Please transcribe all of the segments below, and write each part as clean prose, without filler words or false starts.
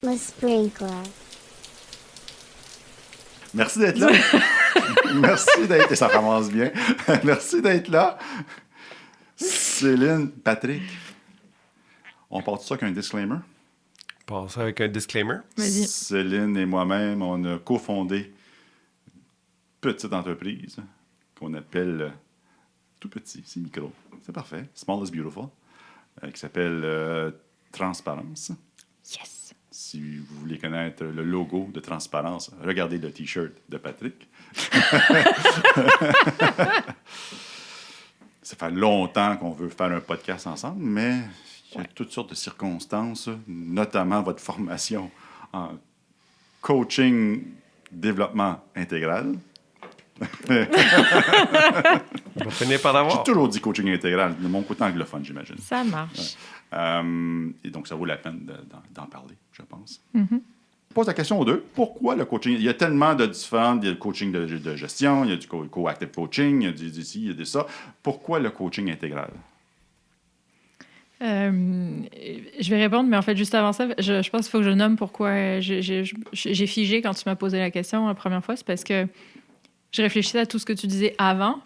Le sprinkler. Merci d'être là. Merci d'être... Ça commence bien. Merci d'être là. Céline, Patrick, on part de ça avec un disclaimer. On part ça avec un disclaimer. Vas-y. Céline et moi-même, on a cofondé une petite entreprise qu'on appelle tout petit, c'est micro. C'est parfait. Small is beautiful. Qui s'appelle Transparence. Yes. Si vous voulez connaître le logo de Transparence, regardez le T-shirt de Patrick. Ça fait longtemps qu'on veut faire un podcast ensemble, mais il y a toutes sortes de circonstances, notamment votre formation en coaching développement intégral. On va finir par l'avoir. J'ai toujours dit coaching intégral, de mon côté anglophone, j'imagine. Ça marche. Et donc, ça vaut la peine d'en parler, je pense. Mm-hmm. Je pose la question aux deux. Pourquoi le coaching? Il y a tellement de différents... Il y a le coaching de gestion, il y a du co-active coaching, il y a du ci, il y a de ça. Pourquoi le coaching intégral? Je vais répondre, mais en fait, juste avant ça, je pense qu'il faut que je nomme pourquoi j'ai figé quand tu m'as posé la question la première fois. C'est parce que je réfléchissais à tout ce que tu disais avant.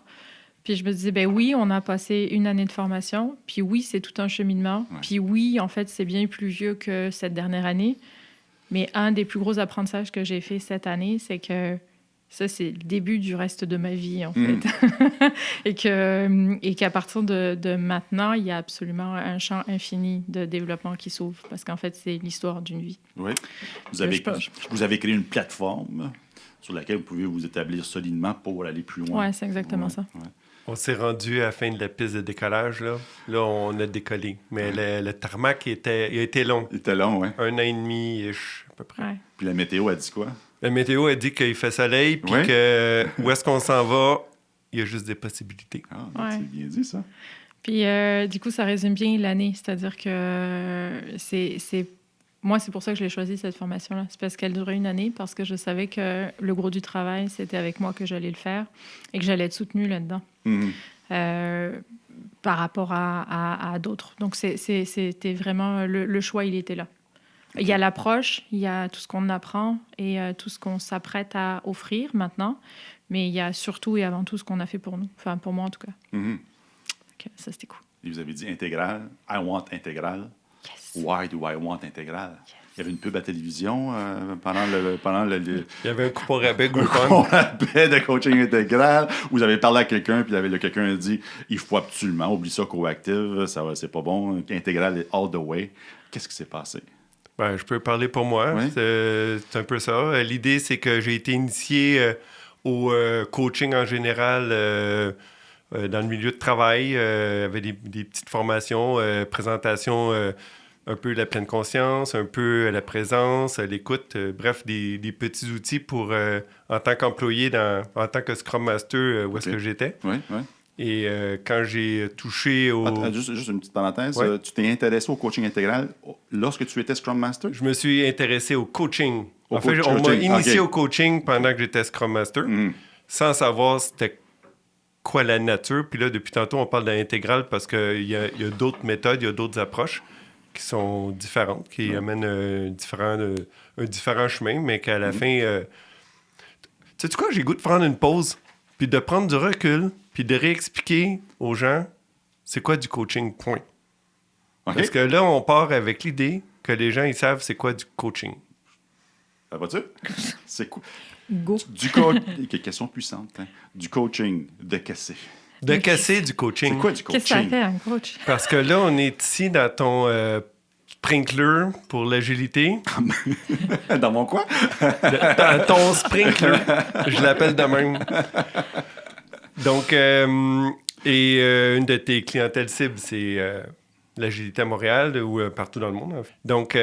Puis je me disais, ben oui, on a passé une année de formation. Puis oui, c'est tout un cheminement. Ouais. Puis oui, en fait, c'est bien plus vieux que cette dernière année. Mais un des plus gros apprentissages que j'ai fait cette année, c'est que ça, c'est le début du reste de ma vie, en fait. et qu'à partir de maintenant, il y a absolument un champ infini de développement qui s'ouvre. Parce qu'en fait, c'est l'histoire d'une vie. Oui. Vous avez créé une plateforme sur laquelle vous pouvez vous établir solidement pour aller plus loin. Oui, c'est exactement ça. Ouais. On s'est rendu à la fin de la piste de décollage. Là on a décollé. Mais le tarmac, il a été long. Il était long, oui. 1 an et demi, à peu près. Ouais. Puis la météo a dit quoi? La météo a dit qu'il fait soleil, puis Ouais. que où est-ce qu'on s'en va, il y a juste des possibilités. Ah, Ouais. c'est bien dit, ça. Puis, du coup, ça résume bien l'année. C'est-à-dire que moi, c'est pour ça que je l'ai choisi, cette formation-là. C'est parce qu'elle durait une année, parce que je savais que le gros du travail, c'était avec moi que j'allais le faire et que j'allais être soutenue là-dedans par rapport à d'autres. Donc, c'était vraiment... Le choix, il était là. Okay. Il y a l'approche, il y a tout ce qu'on apprend et tout ce qu'on s'apprête à offrir maintenant, mais il y a surtout et avant tout ce qu'on a fait pour nous. Enfin, pour moi, en tout cas. Okay, ça, c'était cool. Et vous avez dit intégral. I want intégral. Yes. Why do I want intégral? Yes. Il y avait une pub à la télévision pendant le... Il y avait un coupon rabais Groupon. Un coupon rabais de coaching intégral. Vous avez parlé à quelqu'un, puis quelqu'un a dit il faut absolument, oublie ça, coactive, ça va, c'est pas bon. Intégral est all the way. Qu'est-ce qui s'est passé? Ben, je peux parler pour moi. Oui. C'est un peu ça. L'idée, c'est que j'ai été initié au coaching en général dans le milieu de travail, avec des petites formations, présentations, un peu la pleine conscience, un peu la présence, l'écoute, bref, des petits outils pour, en tant qu'employé, en tant que Scrum Master, où est-ce que j'étais. Oui, oui. Et quand j'ai touché au... Juste une petite parenthèse. Ouais. Tu t'es intéressé au coaching intégral lorsque tu étais Scrum Master? Je me suis intéressé au coaching. On m'a initié au coaching pendant que j'étais Scrum Master, sans savoir c'était quoi la nature. Puis là, depuis tantôt, on parle d'intégral parce qu'il y a d'autres méthodes, il y a d'autres approches qui sont différentes, qui amènent un différent chemin, mais qu'à la fin... sais-tu quoi? J'ai le goût de prendre une pause, puis de prendre du recul, puis de réexpliquer aux gens c'est quoi du coaching, point. Okay. Parce que là, on part avec l'idée que les gens, ils savent c'est quoi du coaching. Ça va-tu? C'est quoi? Go. Question puissante. Hein? Du coaching, de casser. De casser du coaching. C'est quoi du coaching? Qu'est-ce que ça fait, un coach? Parce que là, on est ici dans ton sprinkler pour l'agilité. Dans mon quoi? Dans ton sprinkler. Je l'appelle de même. Donc, une de tes clientèles cibles, c'est l'agilité à Montréal ou partout dans le monde. En fait. Donc,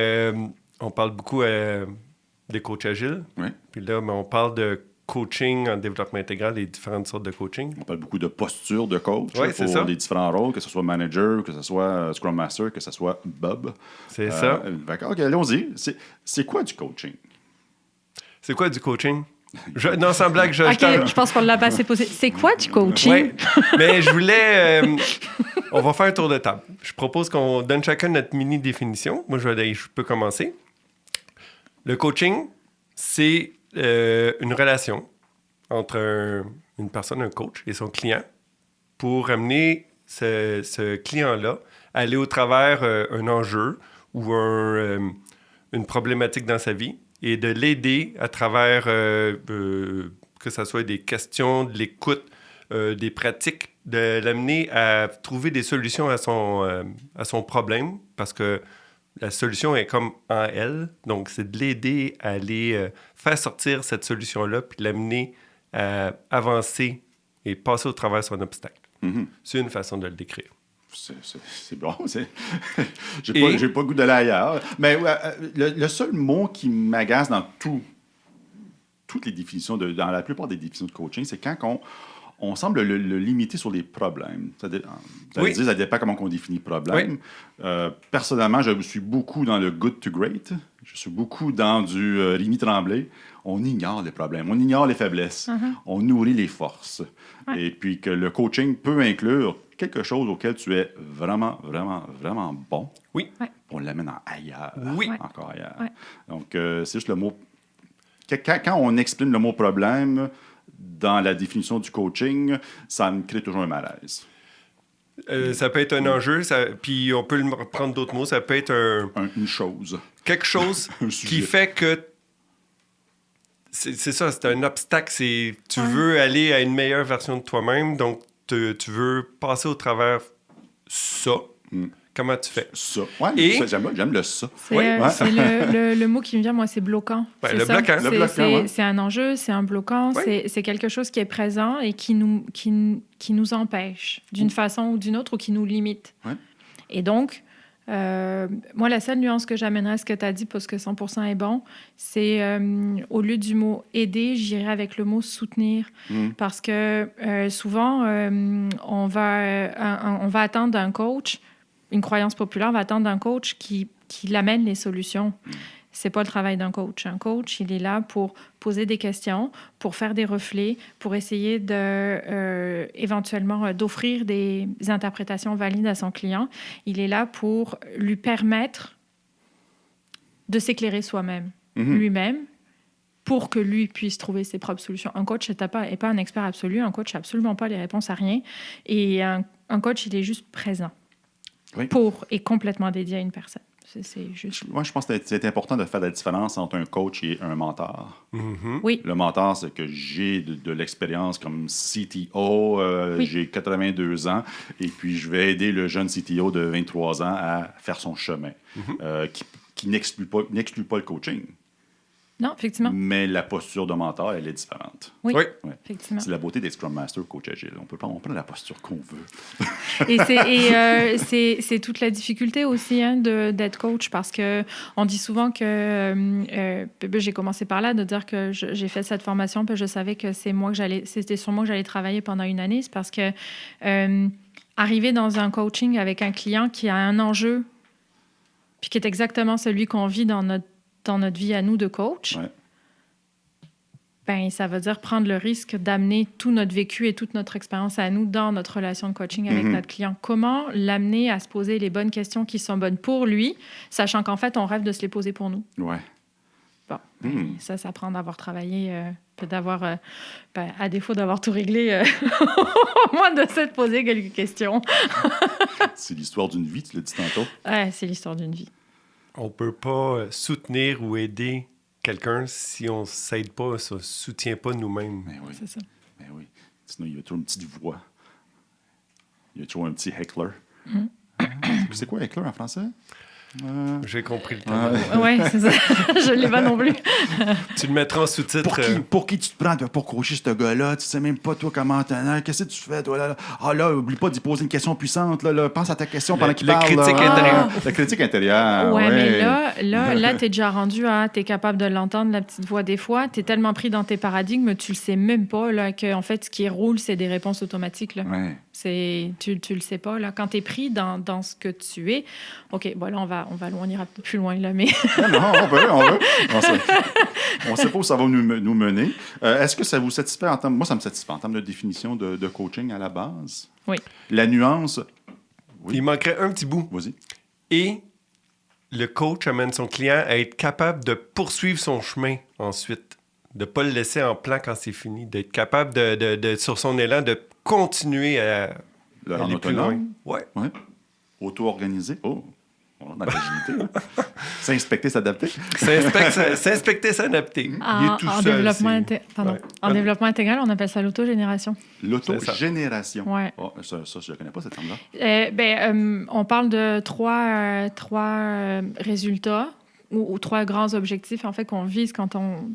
on parle beaucoup des coachs agiles. Oui. Puis là, on parle de coaching en développement intégral et différentes sortes de coaching. On parle beaucoup de posture de coach ouais, pour les différents rôles, que ce soit manager, que ce soit Scrum Master, que ce soit Bob. C'est ça. OK, allons-y. C'est quoi du coaching? C'est quoi du coaching? Non, sans blague, je pense qu'on l'a pas assez posé. C'est quoi du coaching? Oui, mais je voulais... on va faire un tour de table. Je propose qu'on donne chacun notre mini-définition. Moi, je peux commencer. Le coaching, c'est une relation entre une personne, un coach, et son client pour amener ce client-là à aller au travers un enjeu ou une problématique dans sa vie et de l'aider à travers que ce soit des questions, de l'écoute, des pratiques, de l'amener à trouver des solutions à son problème parce que la solution est comme en elle. Donc, c'est de l'aider à aller faire sortir cette solution-là puis l'amener à avancer et passer au travers de son obstacle. Mm-hmm. C'est une façon de le décrire. C'est bon. J'ai pas le goût d'aller ailleurs. Mais le seul mot qui m'agace dans toutes les définitions, dans la plupart des définitions de coaching, c'est quand on semble le limiter sur les problèmes. Ça dépend comment on définit problème. Oui. Personnellement, je suis beaucoup dans le good to great. Je suis beaucoup dans du Rémi Tremblay. On ignore les problèmes, on ignore les faiblesses, on nourrit les forces. Ouais. Et puis que le coaching peut inclure quelque chose auquel tu es vraiment, vraiment, vraiment bon. Oui. On l'amène ailleurs. Oui. Encore ailleurs. Ouais. Donc, c'est juste le mot... Quand on exprime le mot problème dans la définition du coaching, ça me crée toujours un malaise. Ça peut être un enjeu, puis on peut prendre d'autres mots. Ça peut être une chose. Quelque chose qui fait que c'est ça, c'est un obstacle. Tu veux aller à une meilleure version de toi-même, donc tu veux passer au travers ça. Comment tu fais? Ça. Oui, j'aime le ça. C'est le mot qui me vient, moi, c'est bloquant. Ouais, le bloquant. C'est un enjeu, c'est un bloquant, c'est quelque chose qui est présent et qui nous empêche d'une façon ou d'une autre ou qui nous limite. Ouais. Et donc, moi, la seule nuance que j'amènerais à ce que tu as dit, parce que 100% est bon, c'est au lieu du mot « aider », j'irais avec le mot « soutenir ». Parce que souvent, on va attendre d'un coach, une croyance populaire va attendre d'un coach qui l'amène les solutions. C'est pas le travail d'un coach. Un coach, il est là pour poser des questions, pour faire des reflets, pour essayer éventuellement d'offrir des interprétations valides à son client. Il est là pour lui permettre de s'éclairer soi-même, lui-même, pour que lui puisse trouver ses propres solutions. Un coach n'est pas un expert absolu. Un coach n'a absolument pas les réponses à rien. Et un coach, il est juste présent et complètement dédié à une personne. C'est juste... Moi, je pense que c'est important de faire la différence entre un coach et un mentor. Mm-hmm. Oui. Le mentor, c'est que j'ai de l'expérience comme CTO, j'ai 82 ans, et puis je vais aider le jeune CTO de 23 ans à faire son chemin, qui n'exclut pas le coaching. Non, effectivement. Mais la posture de mentor, elle est différente. Oui. Effectivement. C'est la beauté des Scrum Master, Coach Agile. On peut prendre la posture qu'on veut. Et c'est toute la difficulté aussi d'être coach, parce qu'on dit souvent que... j'ai commencé par là, de dire que j'ai fait cette formation, puis je savais que c'était sur moi que j'allais travailler pendant une année. C'est parce que arriver dans un coaching avec un client qui a un enjeu, puis qui est exactement celui qu'on vit dans notre vie à nous de coach, ben, ça veut dire prendre le risque d'amener tout notre vécu et toute notre expérience à nous dans notre relation de coaching avec notre client. Comment l'amener à se poser les bonnes questions qui sont bonnes pour lui, sachant qu'en fait, on rêve de se les poser pour nous. Ouais. Bon, ça prend d'avoir travaillé, d'avoir, à défaut d'avoir tout réglé, au moins de se poser quelques questions. C'est l'histoire d'une vie, tu l'as dit tantôt. Ouais, c'est l'histoire d'une vie. On ne peut pas soutenir ou aider quelqu'un si on ne s'aide pas, si on ne soutient pas nous-mêmes. Mais oui. C'est ça. Mais oui. Sinon, il y a toujours une petite voix. Il y a toujours un petit heckler. C'est quoi heckler en français? J'ai compris le temps. Oui, c'est ça. Je ne l'ai pas non plus. Tu le mettras en sous-titre. Pour qui tu te prends pour coacher ce gars-là? Tu sais même pas, toi, comment t'en... Qu'est-ce que tu fais, toi, là? Ah, là, oublie pas d'y poser une question puissante. Là. Pense à ta question pendant qu'il parle. La critique intérieure. La critique intérieure, ouais. Mais là t'es déjà rendu à... T'es capable de l'entendre, la petite voix, des fois. T'es tellement pris dans tes paradigmes, tu le sais même pas, là, qu'en fait, ce qui roule, c'est des réponses automatiques, là. Ouais. Tu le sais pas, là. Quand t'es pris dans ce que tu es... OK, bon, là, on ira plus loin, là, mais... non, on veut. On sait pas où ça va nous mener. Est-ce que ça vous satisfait en termes... Moi, ça me satisfait en termes de définition de coaching à la base. Oui. La nuance... Oui. Il manquerait un petit bout. Vas-y. Et le coach amène son client à être capable de poursuivre son chemin ensuite, de ne pas le laisser en plan quand c'est fini, d'être capable, sur son élan, de continuer à aller plus loin. Ouais. Auto-organisé. Oh, on a de l'agilité. S'inspecter, s'adapter. S'inspecter, s'adapter. Il est tout seul. En développement intégral, on appelle ça l'autogénération. L'autogénération. Oui. Oh, ça, je ne connais pas cette terme-là. On parle de trois résultats ou trois grands objectifs en fait qu'on vise quand on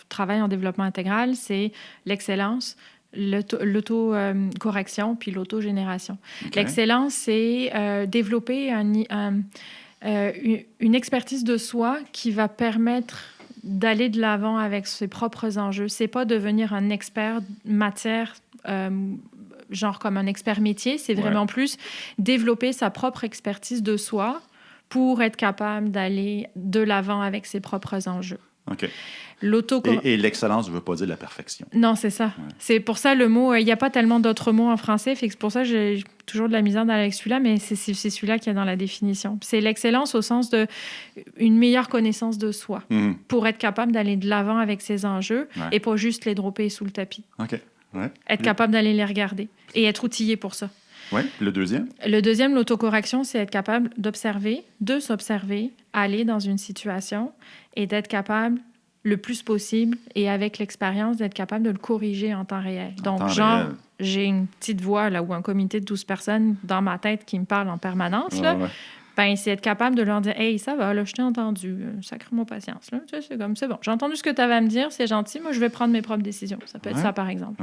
travaille en développement intégral. C'est l'excellence, l'auto-correction puis l'autogénération. Okay. L'excellence, c'est développer une expertise de soi qui va permettre d'aller de l'avant avec ses propres enjeux. C'est pas devenir un expert matière, genre comme un expert métier. C'est vraiment plus développer sa propre expertise de soi pour être capable d'aller de l'avant avec ses propres enjeux. OK. Et l'excellence ne veut pas dire la perfection. Non, c'est ça. Ouais. C'est pour ça le mot... Il n'y a pas tellement d'autres mots en français, fait que c'est pour ça que j'ai toujours de la misère avec celui-là, mais c'est celui-là qui est dans la définition. C'est l'excellence au sens d'une meilleure connaissance de soi pour être capable d'aller de l'avant avec ses enjeux et pas juste les dropper sous le tapis. OK. Ouais. Être capable d'aller les regarder et être outillé pour ça. Oui. Le deuxième? Le deuxième, l'autocorrection, c'est être capable d'observer, de s'observer, aller dans une situation et d'être capable le plus possible et avec l'expérience d'être capable de le corriger en temps réel. Donc, j'ai une petite voix là, ou un comité de 12 personnes dans ma tête qui me parle en permanence. Là. Ben, c'est être capable de leur dire « Hey, ça va, là, je t'ai entendu. Sacre-moi patience. Là. Tu sais, c'est bon. J'ai entendu ce que tu avais à me dire. C'est gentil. Moi, je vais prendre mes propres décisions. » Ça peut être ça, par exemple.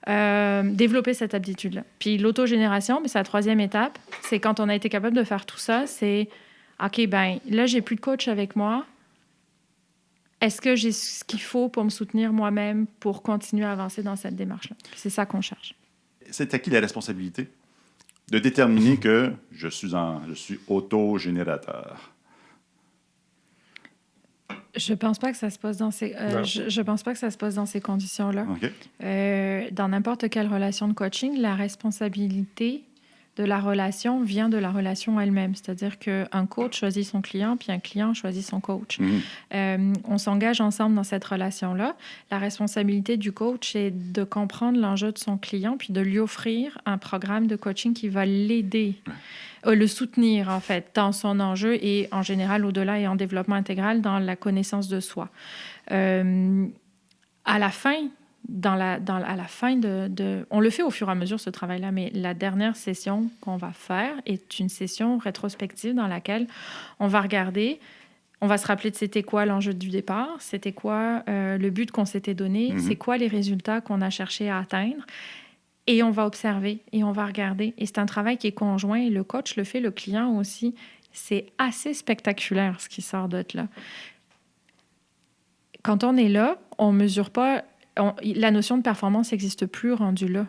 Développer cette aptitude-là. Puis l'autogénération, c'est la troisième étape. C'est quand on a été capable de faire tout ça, c'est « OK, ben là, j'ai plus de coach avec moi. Est-ce que j'ai ce qu'il faut pour me soutenir moi-même pour continuer à avancer dans cette démarche-là? » C'est ça qu'on cherche. C'est à qui la responsabilité de déterminer que je suis autogénérateur? Je pense pas que ça se passe dans ces je pense pas que ça se passe dans ces conditions-là. Okay. Dans n'importe quelle relation de coaching, la responsabilité de la relation vient de la relation elle-même. C'est-à-dire qu'un coach choisit son client, puis un client choisit son coach. On s'engage ensemble dans cette relation-là. La responsabilité du coach est de comprendre l'enjeu de son client, puis de lui offrir un programme de coaching qui va l'aider, le soutenir, en fait, dans son enjeu et, en général, au-delà et en développement intégral, dans la connaissance de soi. À la fin... à la fin on le fait au fur et à mesure, ce travail-là, mais la dernière session qu'on va faire est une session rétrospective dans laquelle on va regarder, on va se rappeler de c'était quoi l'enjeu du départ, c'était quoi le but qu'on s'était donné, c'est quoi les résultats qu'on a cherché à atteindre, et on va observer, et on va regarder. Et c'est un travail qui est conjoint, et le coach le fait, le client aussi. C'est assez spectaculaire, ce qui sort de là. Quand on est là, on ne mesure pas... la notion de performance n'existe plus rendue là.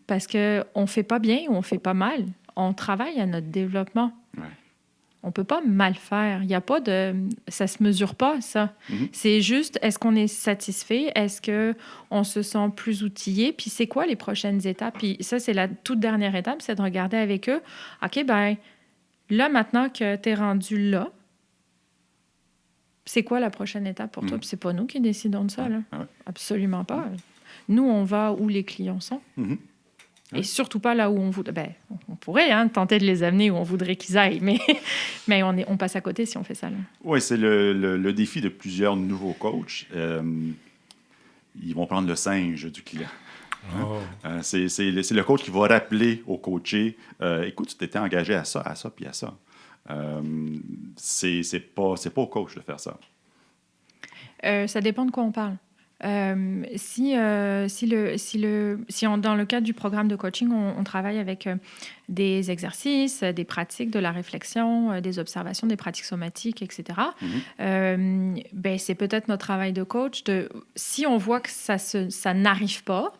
Parce qu'on ne fait pas bien ou on ne fait pas mal. On travaille à notre développement. On ne peut pas mal faire. Il y a pas de... Ça ne se mesure pas, ça. C'est juste, est-ce qu'on est satisfait? Est-ce qu'on se sent plus outillé? Puis c'est quoi les prochaines étapes? Puis ça, c'est la toute dernière étape, c'est de regarder avec eux. OK, ben là, maintenant que tu es rendu là, c'est quoi la prochaine étape pour toi? Puis c'est pas nous qui décidons de ça, là. Absolument pas. Nous, on va où les clients sont. Et surtout pas là où on voudrait... Ben, on pourrait tenter de les amener où on voudrait qu'ils aillent, mais on passe à côté si on fait ça. Oui, c'est le défi de plusieurs nouveaux coachs. Ils vont prendre le singe du client. C'est le coach qui va rappeler au coaché, écoute, tu t'étais engagé à ça, puis à ça. C'est pas au coach de faire ça. Ça dépend de quoi on parle. Dans le cadre du programme de coaching, on travaille avec des exercices, des pratiques, de la réflexion, des observations, des pratiques somatiques, etc. C'est peut-être notre travail de coach. Si on voit que ça n'arrive pas,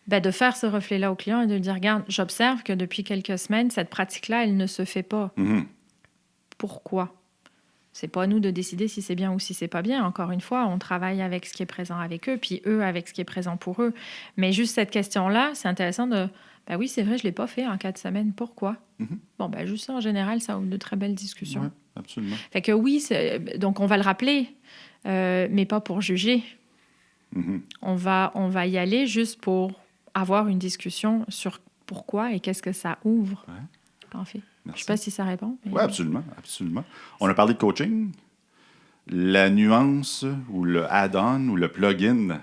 de faire ce reflet-là au client et de lui dire, regarde, j'observe que depuis quelques semaines, cette pratique-là, elle ne se fait pas. Pourquoi? c'est pas à nous de décider si c'est bien ou si c'est pas bien. Encore une fois, on travaille avec ce qui est présent avec eux, puis eux avec ce qui est présent pour eux. Mais juste cette question-là, c'est intéressant de... Ben oui, c'est vrai, je l'ai pas fait en 4 semaines. Pourquoi? Bon, ben juste ça, en général, ça ouvre de très belles discussions. Oui, absolument. Fait que oui, donc on va le rappeler, mais pas pour juger. On va y aller juste pour avoir une discussion sur pourquoi et qu'est-ce que ça ouvre, en fait. Je ne sais pas si ça répond. Mais... Oui, absolument, absolument. On a parlé de coaching. La nuance ou le add-on ou le plugin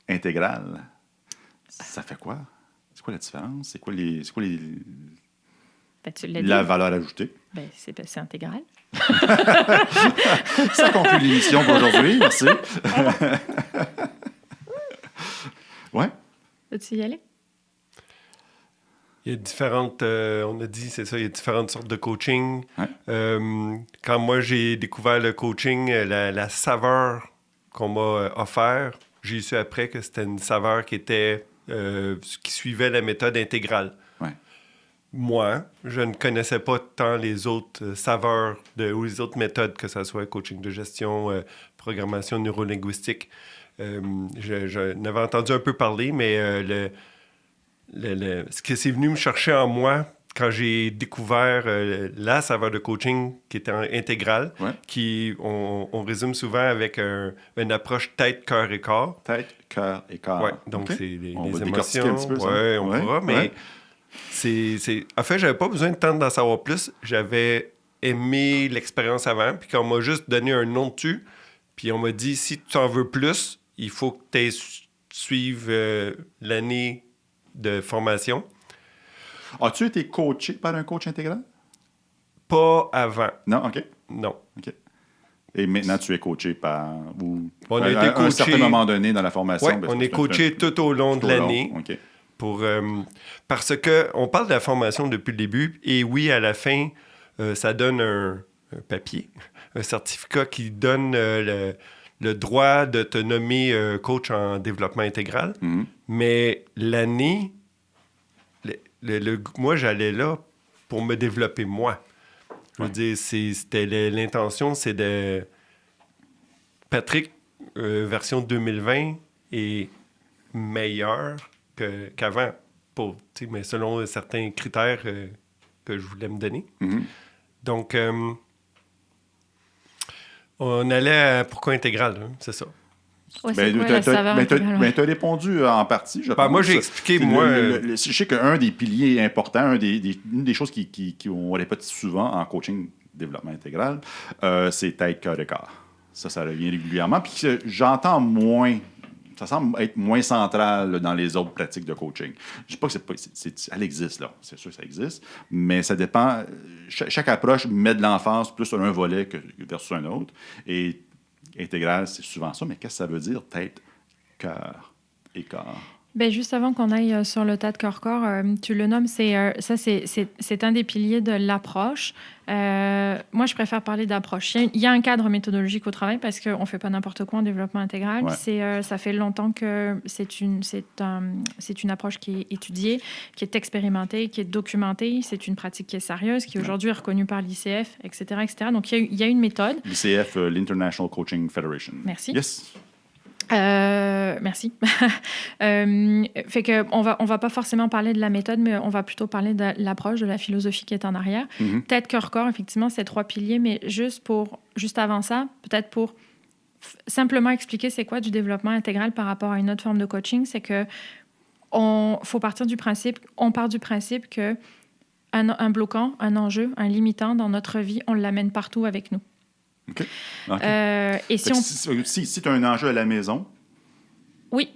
intégral, ça fait quoi? C'est quoi la différence? C'est quoi Ben, tu l'as dit. la valeur ajoutée? Ben, c'est intégral. Ça conclut l'émission pour aujourd'hui. Merci. Ouais. Veux-tu y aller? Il y a différentes, on a dit, c'est ça, il y a différentes sortes de coaching. Ouais. Quand moi, j'ai découvert le coaching, la saveur qu'on m'a offert, j'ai su après que c'était une saveur qui suivait la méthode intégrale. Ouais. Moi, je ne connaissais pas tant les autres saveurs ou les autres méthodes, que ce soit coaching de gestion, programmation neurolinguistique. Je n'avais entendu un peu parler, mais ce que c'est venu me chercher en moi quand j'ai découvert la saveur de coaching qui était intégrale, qui on résume souvent avec une approche tête, cœur et corps. Tête, cœur et corps. Oui, donc c'est les émotions. Un petit peu, ça. Oui, on pourra, mais c'est... En fait, j'avais pas besoin de temps d'en savoir plus. J'avais aimé l'expérience avant, puis quand on m'a juste donné un nom dessus, puis on m'a dit, si tu en veux plus, il faut que tu suives l'année de formation. As-tu été coaché par un coach intégral? Pas avant. Non, OK. Non. OK. Et maintenant, tu es coaché par... On a été coaché... à un certain moment donné dans la formation. Oui, on est coaché tout au long de l'année. OK. Parce qu'on parle de la formation depuis le début, et oui, à la fin, ça donne un papier, un certificat qui donne le droit de te nommer coach en développement intégral. Mais l'année, moi, j'allais là pour me développer moi. Je veux dire, c'était l'intention, c'est de... Patrick, version 2020, est meilleur qu'avant, mais selon certains critères que je voulais me donner. Donc, on allait à pourquoi intégral, hein, c'est ça. Ouais, c'est quoi la saveur intégrale? Tu as répondu en partie, je pense. Moi, j'ai expliqué, je sais qu'un des piliers importants, une des choses qu'on répète souvent en coaching développement intégral, c'est tête, cœur et corps. Ça revient régulièrement. Puis j'entends moins... Ça semble être moins central dans les autres pratiques de coaching. Je ne dis pas que elle existe, là. C'est sûr que ça existe, mais ça dépend. Chaque approche met de l'emphase plus sur un volet versus un autre. Et intégral, c'est souvent ça. Mais qu'est-ce que ça veut dire, tête, cœur et corps? Bien, juste avant qu'on aille sur le tête corps-corps, tu le nommes, c'est un des piliers de l'approche. Moi, je préfère parler d'approche. Il y a un cadre méthodologique au travail parce qu'on ne fait pas n'importe quoi en développement intégral. Ouais. Ça fait longtemps que c'est une approche qui est étudiée, qui est expérimentée, qui est documentée. C'est une pratique qui est sérieuse, qui aujourd'hui est reconnue par l'ICF, etc., etc. Donc, il y a une méthode. L'ICF, l'International Coaching Federation. Merci. Yes. Merci. Fait que on va pas forcément parler de la méthode, mais on va plutôt parler de l'approche, de la philosophie qui est en arrière. Tête, cœur, corps, effectivement, c'est 3 piliers, mais juste avant ça, peut-être pour simplement expliquer c'est quoi du développement intégral par rapport à une autre forme de coaching, c'est que on part du principe que un bloquant, un enjeu, un limitant dans notre vie, on l'amène partout avec nous. OK. Et si tu as un enjeu à la maison, oui,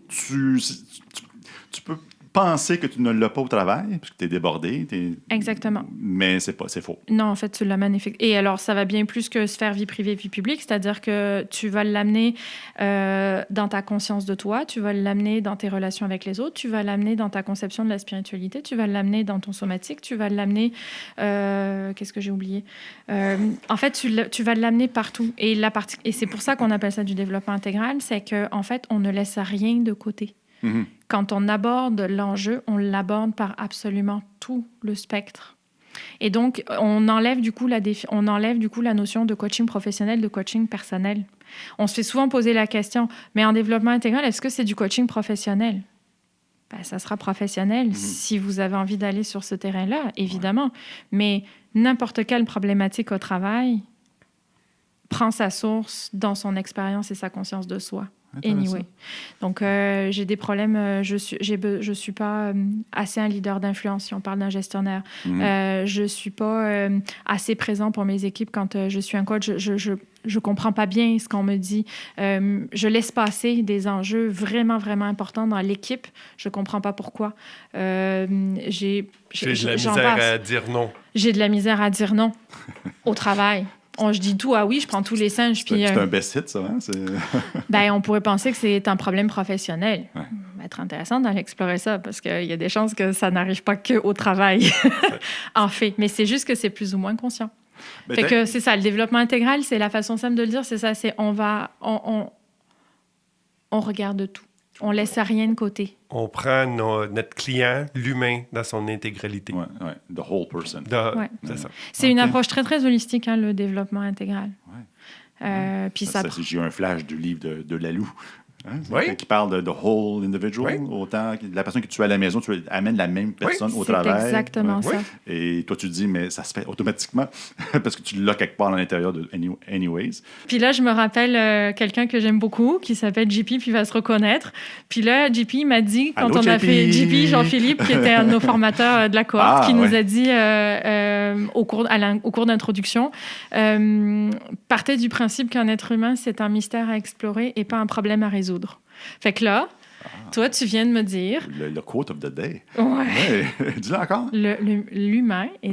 tu peux penser que tu ne l'as pas au travail, parce que tu es débordé. Exactement. Mais c'est faux. Non, en fait, tu l'amènes. Et alors, ça va bien plus que sphère vie privée, vie publique, c'est-à-dire que tu vas l'amener dans ta conscience de toi, tu vas l'amener dans tes relations avec les autres, tu vas l'amener dans ta conception de la spiritualité, tu vas l'amener dans ton somatique, tu vas l'amener... qu'est-ce que j'ai oublié? En fait, tu vas l'amener partout. Et c'est pour ça qu'on appelle ça du développement intégral, c'est qu'en fait, on ne laisse rien de côté. Quand on aborde l'enjeu, on l'aborde par absolument tout le spectre. Et donc, on enlève du coup la notion de coaching professionnel, de coaching personnel. On se fait souvent poser la question, mais en développement intégral, est-ce que c'est du coaching professionnel? Ben, ça sera professionnel si vous avez envie d'aller sur ce terrain-là, évidemment. Mais n'importe quelle problématique au travail prend sa source dans son expérience et sa conscience de soi. Anyway. Donc, j'ai des problèmes. Je suis pas assez un leader d'influence si on parle d'un gestionnaire. Je suis pas assez présent pour mes équipes quand je suis un coach. Je comprends pas bien ce qu'on me dit. Je laisse passer des enjeux vraiment, vraiment importants dans l'équipe. Je comprends pas pourquoi. J'ai de la misère à dire non. J'ai de la misère à dire non au travail. Je dis tout, oui, je prends tous les singes. C'est un best hit, ça, hein? On pourrait penser que c'est un problème professionnel. Ouais. Va être intéressant d'aller explorer ça, parce qu'il y a des chances que ça n'arrive pas qu'au travail, en fait. Mais c'est juste que c'est plus ou moins conscient. Fait que c'est ça, le développement intégral, c'est la façon simple de le dire, c'est ça, c'est on regarde tout. On laisse rien de côté. On prend notre client, l'humain, dans son intégralité. Oui, the whole person. C'est ça. C'est une approche très, très holistique, hein, le développement intégral. Puis j'ai eu un flash du livre de Laloux. Hein, qui parle de the whole individual, autant que la personne que tu as à la maison, tu amènes la même personne au travail. C'est exactement ça. Et toi, tu dis, mais ça se fait automatiquement parce que tu l'as quelque part à l'intérieur de anyways. Puis là, je me rappelle quelqu'un que j'aime beaucoup qui s'appelle JP, puis il va se reconnaître. Puis là, JP m'a dit, quand on a fait JP, Jean-Philippe, qui était un de nos formateurs de la cohorte, qui nous a dit au cours d'introduction, partez du principe qu'un être humain, c'est un mystère à explorer et pas un problème à résoudre. Fait que là, toi, tu viens de me dire... Le quote of the day. Ouais. Dis-le encore. L'humain est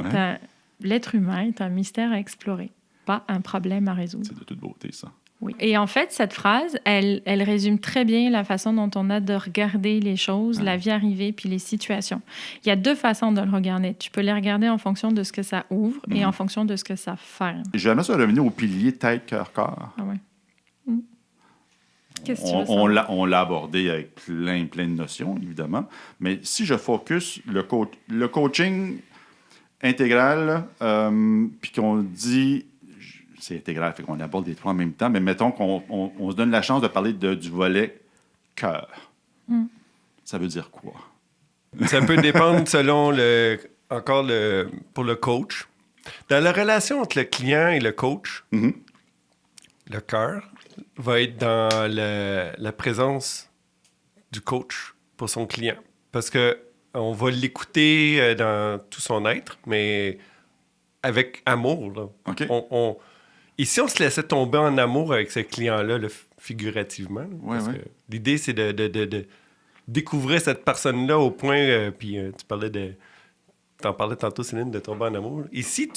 l'être humain est un mystère à explorer, pas un problème à résoudre. C'est de toute beauté, ça. Oui. Et en fait, cette phrase, elle résume très bien la façon dont on a de regarder les choses, la vie arrivée, puis les situations. Il y a deux façons de le regarder. Tu peux les regarder en fonction de ce que ça ouvre et en fonction de ce que ça ferme. J'aimerais ça revenir au pilier tête-cœur-corps. Ah ouais. On l'a abordé avec plein de notions, évidemment. Mais si je focus le coaching intégral, puis qu'on dit... C'est intégral, fait qu'on aborde les trois en même temps, mais mettons qu'on se donne la chance de parler du volet cœur. Ça veut dire quoi? Ça peut dépendre selon pour le coach. Dans la relation entre le client et le coach, le cœur va être dans la présence du coach pour son client. Parce qu'on va l'écouter dans tout son être, mais avec amour. Là. Okay. Et si on se laissait tomber en amour avec ce client-là, figurativement, parce que l'idée, c'est de découvrir cette personne-là au point... puis t'en parlais tantôt, Céline, de tomber en amour. Et si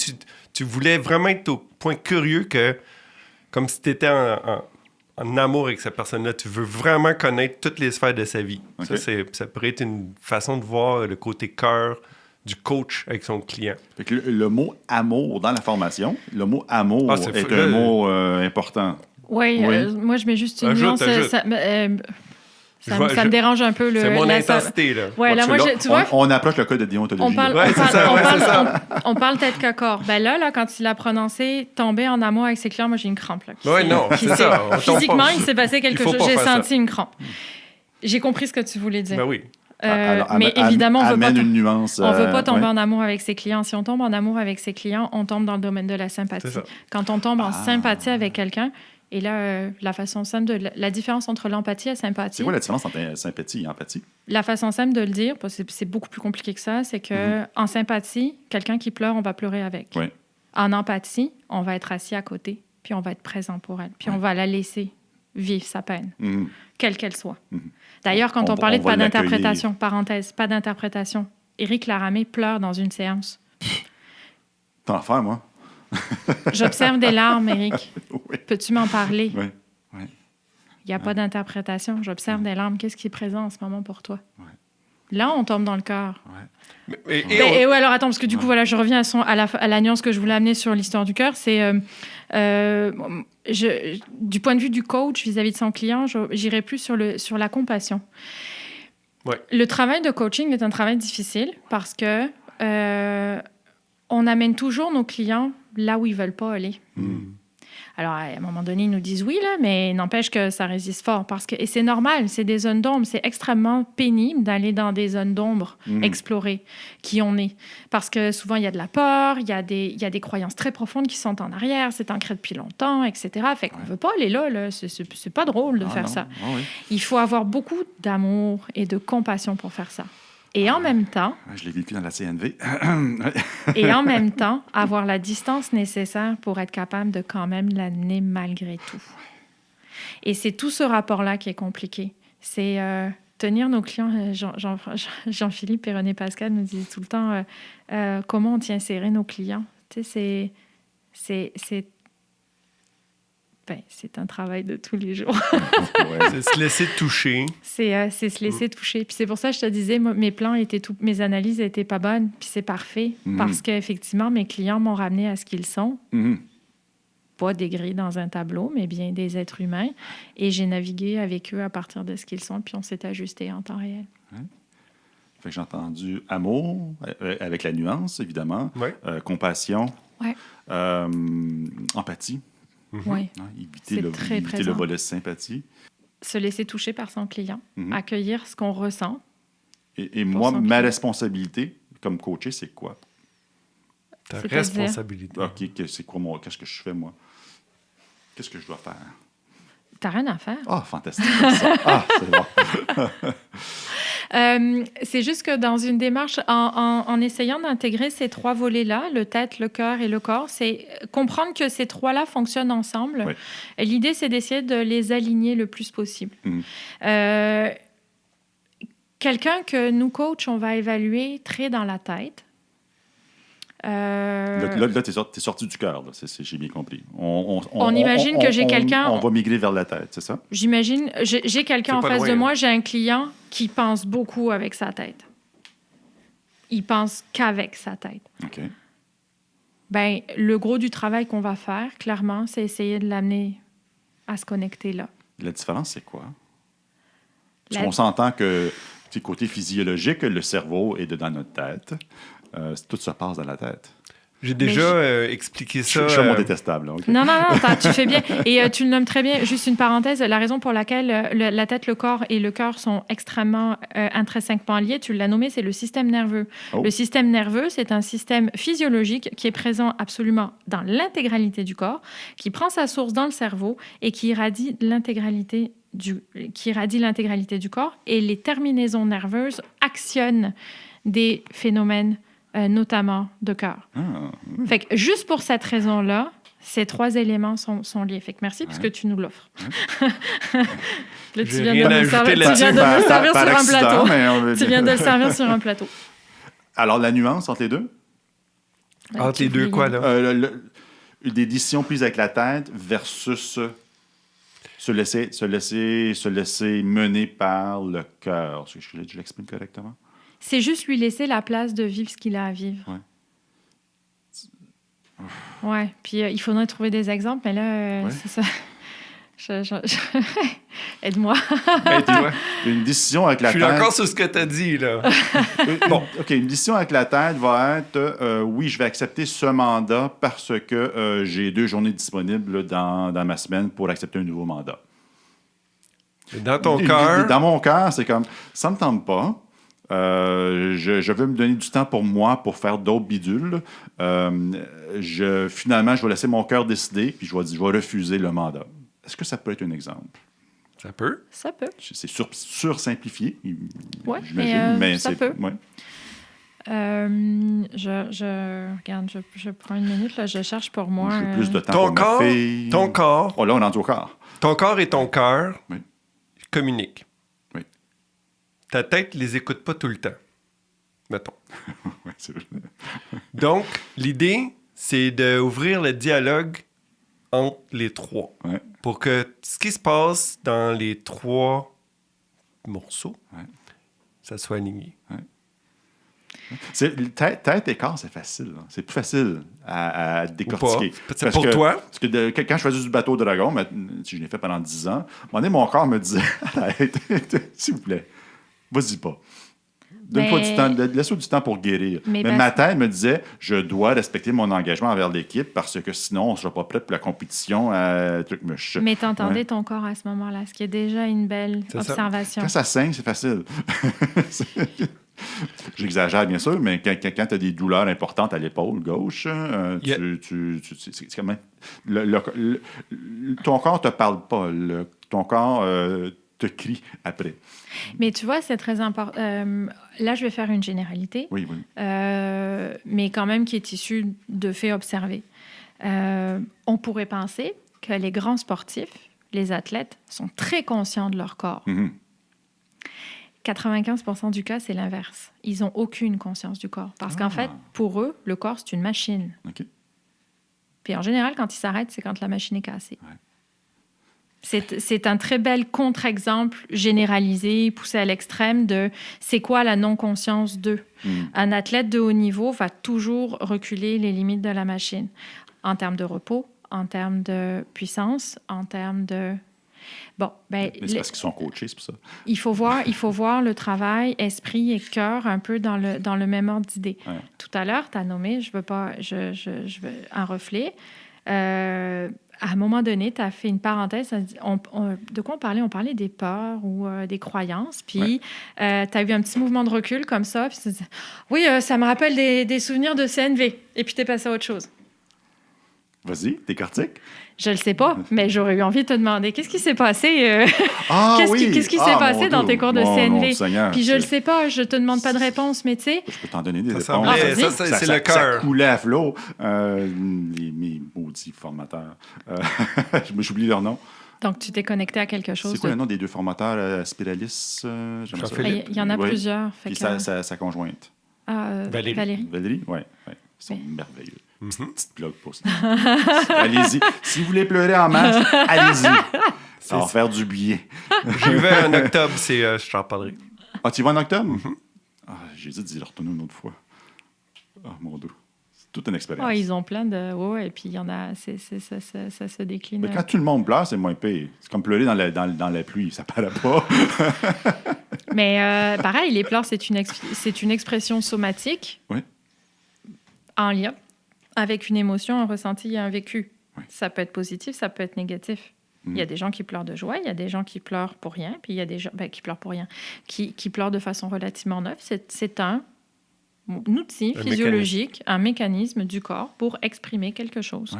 tu voulais vraiment être au point curieux comme si tu étais en amour avec cette personne-là, tu veux vraiment connaître toutes les sphères de sa vie. Okay. Ça pourrait être une façon de voir le côté cœur du coach avec son client. Fait que le mot amour dans la formation, le mot amour est un mot important. Oui. Moi je mets juste une nuance. Ça me dérange un peu. C'est mon intensité, là. Ouais, là, moi, tu vois, on approche le code de déontologie. On parle tête que corps. Ben là, quand il a prononcé tomber en amour avec ses clients, moi, j'ai une crampe. Oui, non, c'est ça. Physiquement, il s'est passé quelque chose. J'ai senti une crampe. J'ai compris ce que tu voulais dire. Ben oui. Mais évidemment, on ne veut pas tomber en amour avec ses clients. Si on tombe en amour avec ses clients, on tombe dans le domaine de la sympathie. Quand on tombe en sympathie avec quelqu'un, et là, la façon simple la différence entre l'empathie et la sympathie... C'est quoi la différence entre sympathie et empathie? La façon simple de le dire, parce que c'est beaucoup plus compliqué que ça, c'est qu'en sympathie, quelqu'un qui pleure, on va pleurer avec. Oui. En empathie, on va être assis à côté, puis on va être présent pour elle, puis on va la laisser vivre sa peine, quelle qu'elle soit. D'ailleurs, quand on parlait de pas d'interprétation, parenthèse, pas d'interprétation, Éric Laramé pleure dans une séance. T'en fais, moi? J'observe des larmes, Éric. Oui. Peux-tu m'en parler? Oui. Il n'y a pas d'interprétation. J'observe des larmes. Qu'est-ce qui est présent en ce moment pour toi? Oui. Là, on tombe dans le cœur. Ouais. Alors attends, parce que du coup, voilà, je reviens à la nuance que je voulais amener sur l'histoire du cœur. C'est du point de vue du coach vis-à-vis de son client, j'irai plus sur la compassion. Ouais. Le travail de coaching est un travail difficile parce que on amène toujours nos clients là où ils ne veulent pas aller. Alors, à un moment donné, ils nous disent oui, là, mais n'empêche que ça résiste fort. Et c'est normal, c'est des zones d'ombre. C'est extrêmement pénible d'aller dans des zones d'ombre, explorer qui on est. Parce que souvent, il y a de la peur, il y a des croyances très profondes qui sont en arrière, c'est ancré depuis longtemps, etc. Fait qu'on ne veut pas aller là. C'est pas drôle de faire ça. Oh, oui. Il faut avoir beaucoup d'amour et de compassion pour faire ça. Et en même temps... Je l'ai vécu dans la CNV. Et en même temps, avoir la distance nécessaire pour être capable de quand même l'amener malgré tout. Et c'est tout ce rapport-là qui est compliqué. C'est tenir nos clients... Jean-Philippe et René Pascal nous disent tout le temps comment on tient serré nos clients. Tu sais, c'est un travail de tous les jours. C'est se laisser toucher. C'est se laisser toucher. Puis c'est pour ça que je te disais, moi, mes analyses n'étaient pas bonnes. Puis c'est parfait. Parce qu'effectivement, mes clients m'ont ramené à ce qu'ils sont. Pas des grilles dans un tableau, mais bien des êtres humains. Et j'ai navigué avec eux à partir de ce qu'ils sont. Puis on s'est ajusté en temps réel. Fait que j'ai entendu amour, avec la nuance, évidemment. Compassion. Empathie. Oui. Éviter le volet sympathie. Se laisser toucher par son client, accueillir ce qu'on ressent. Et moi, ma responsabilité comme coaché, c'est quoi? Ta responsabilité. OK, c'est quoi moi? Qu'est-ce que je fais, moi? Qu'est-ce que je dois faire? T'as rien à faire. Ah, fantastique. Ça. C'est bon. C'est juste que dans une démarche, en essayant d'intégrer ces trois volets-là, le tête, le cœur et le corps, c'est comprendre que ces trois-là fonctionnent ensemble. Oui. L'idée, c'est d'essayer de les aligner le plus possible. Quelqu'un que nous, coach, on va évaluer très dans la tête. Là, t'es sorti du cœur, j'ai bien compris. On imagine que j'ai quelqu'un... On va migrer vers la tête, c'est ça? J'imagine, j'ai quelqu'un en face de moi, j'ai un client qui pense beaucoup avec sa tête. Il pense qu'avec sa tête. OK. Ben, le gros du travail qu'on va faire, clairement, c'est essayer de l'amener à se connecter là. La différence, c'est quoi? Parce qu'on s'entend que, côté physiologique, le cerveau est dans notre tête. Tout se passe dans la tête. J'ai déjà expliqué ça. Je suis mon détestable. Okay? Non, tu fais bien. Et tu le nommes très bien. Juste une parenthèse, la raison pour laquelle la tête, le corps et le cœur sont extrêmement intrinsèquement liés, tu l'as nommé, c'est le système nerveux. Le système nerveux, c'est un système physiologique qui est présent absolument dans l'intégralité du corps, qui prend sa source dans le cerveau et qui irradie l'intégralité du corps. Et les terminaisons nerveuses actionnent des phénomènes notamment de cœur. Fait que juste pour cette raison-là, ces trois éléments sont liés. Fait que merci puisque tu nous l'offres. Là, tu viens de me servir sur un plateau. Tu viens de le servir sur un plateau. Alors, la nuance entre les deux? Entre les deux, quoi, là? Des décisions prises avec la tête versus se laisser mener par le cœur. Est-ce que je l'exprime correctement? C'est juste lui laisser la place de vivre ce qu'il a à vivre. Ouais. Puis il faudrait trouver des exemples, mais là, c'est ça. Aide-moi. Aide-moi. Une décision avec la tête... Je suis encore sur ce que tu as dit, là. Bon, OK. Une décision avec la tête va être oui, je vais accepter ce mandat parce que j'ai 2 journées disponibles dans ma semaine pour accepter un nouveau mandat. Dans ton cœur... Dans mon cœur, c'est comme, ça me tente pas. Je veux me donner du temps pour moi pour faire d'autres bidules. Finalement, je vais laisser mon cœur décider, puis je vais refuser le mandat. Est-ce que ça peut être un exemple? Ça peut. Ça peut. C'est sursimplifié, oui, mais ça peut. Ouais. Regarde, je prends une minute, là, je cherche pour moi. J'ai plus de temps Ton corps. Oh, là, on est rendu au corps. Ton corps et ton cœur communiquent. Oui. Ta tête les écoute pas tout le temps, mettons. Oui, c'est vrai. Donc, l'idée, c'est d'ouvrir le dialogue entre les trois. Ouais. Pour que ce qui se passe dans les 3 morceaux, ça soit aligné. Ouais. Tête et corps, c'est facile. Là. C'est plus facile à décortiquer. C'est pour toi. Parce que quand je faisais du bateau dragon, si je l'ai fait pendant 10 ans, à un moment donné, mon corps me disait « Arrête, s'il vous plaît, vas-y pas. » Donne-toi du temps, laisse-toi du temps pour guérir. Mais ma tête me disait, je dois respecter mon engagement envers l'équipe parce que sinon, on ne sera pas prêt pour la compétition à truc muche. Mais t'entendais ton corps à ce moment-là, ce qui est déjà une belle observation. Quand ça saigne, c'est facile. J'exagère, bien sûr, mais quand tu as des douleurs importantes à l'épaule gauche, c'est quand même... ton corps ne te parle pas. Ton corps te crie après. Mais tu vois, c'est très important. Là, je vais faire une généralité, oui. Mais quand même qui est issue de faits observés. On pourrait penser que les grands sportifs, les athlètes, sont très conscients de leur corps. 95% du cas, c'est l'inverse. Ils n'ont aucune conscience du corps. Parce qu'en fait, pour eux, le corps, c'est une machine. OK. Puis en général, quand ils s'arrêtent, c'est quand la machine est cassée. Ouais. C'est un très bel contre-exemple généralisé, poussé à l'extrême de c'est quoi la non-conscience d'eux. Un athlète de haut niveau va toujours reculer les limites de la machine en termes de repos, en termes de puissance, en termes de... Bon, mais c'est parce qu'ils sont coachés, c'est pour ça. Il faut voir le travail, esprit et cœur un peu dans le même ordre d'idée. Ouais. Tout à l'heure, tu as nommé, je veux un reflet. À un moment donné, tu as fait une parenthèse. De quoi on parlait? On parlait des peurs ou des croyances. Puis, tu as eu un petit mouvement de recul comme ça. Puis tu dis, oui, ça me rappelle des souvenirs de CNV. Et puis, tu es passé à autre chose. Vas-y, décortique. Je le sais pas, mais j'aurais eu envie de te demander qu'est-ce qui s'est passé qu'est-ce qui s'est passé dans tes cours de CNV? Puis je le sais pas, je te demande pas de réponse, mais tu sais... Je peux t'en donner des réponses. C'est le cœur. Ça coulait à flot. Mes maudits formateurs. J'oublie leur nom. Donc, tu t'es connecté à quelque chose. C'est quoi le nom des deux formateurs? Spiralis? Il y en a plusieurs. Puis sa conjointe. Valérie. Valérie, oui. Ils sont merveilleux. Petite blog pour ça. Allez-y. Si vous voulez pleurer en masse, allez-y. Ça va faire du bien. J'y vais en octobre, je t'en parlerai. Ah, tu y vas en octobre? J'ai dit d'y retourner une autre fois. Mon Dieu. C'est toute une expérience. Ils ont plein de... et puis il y en a... Ça se décline. Mais quand tout le monde pleure, c'est moins pire. C'est comme pleurer dans la pluie. Ça paraît pas. Mais pareil, les pleurs, c'est une expression somatique. Oui. En lien avec une émotion, un ressenti et un vécu. Oui. Ça peut être positif, ça peut être négatif. Il y a des gens qui pleurent de joie, il y a des gens qui pleurent pour rien, puis il y a des gens qui pleurent pour rien, qui pleurent de façon relativement neuve. C'est un outil physiologique, un mécanisme du corps pour exprimer quelque chose.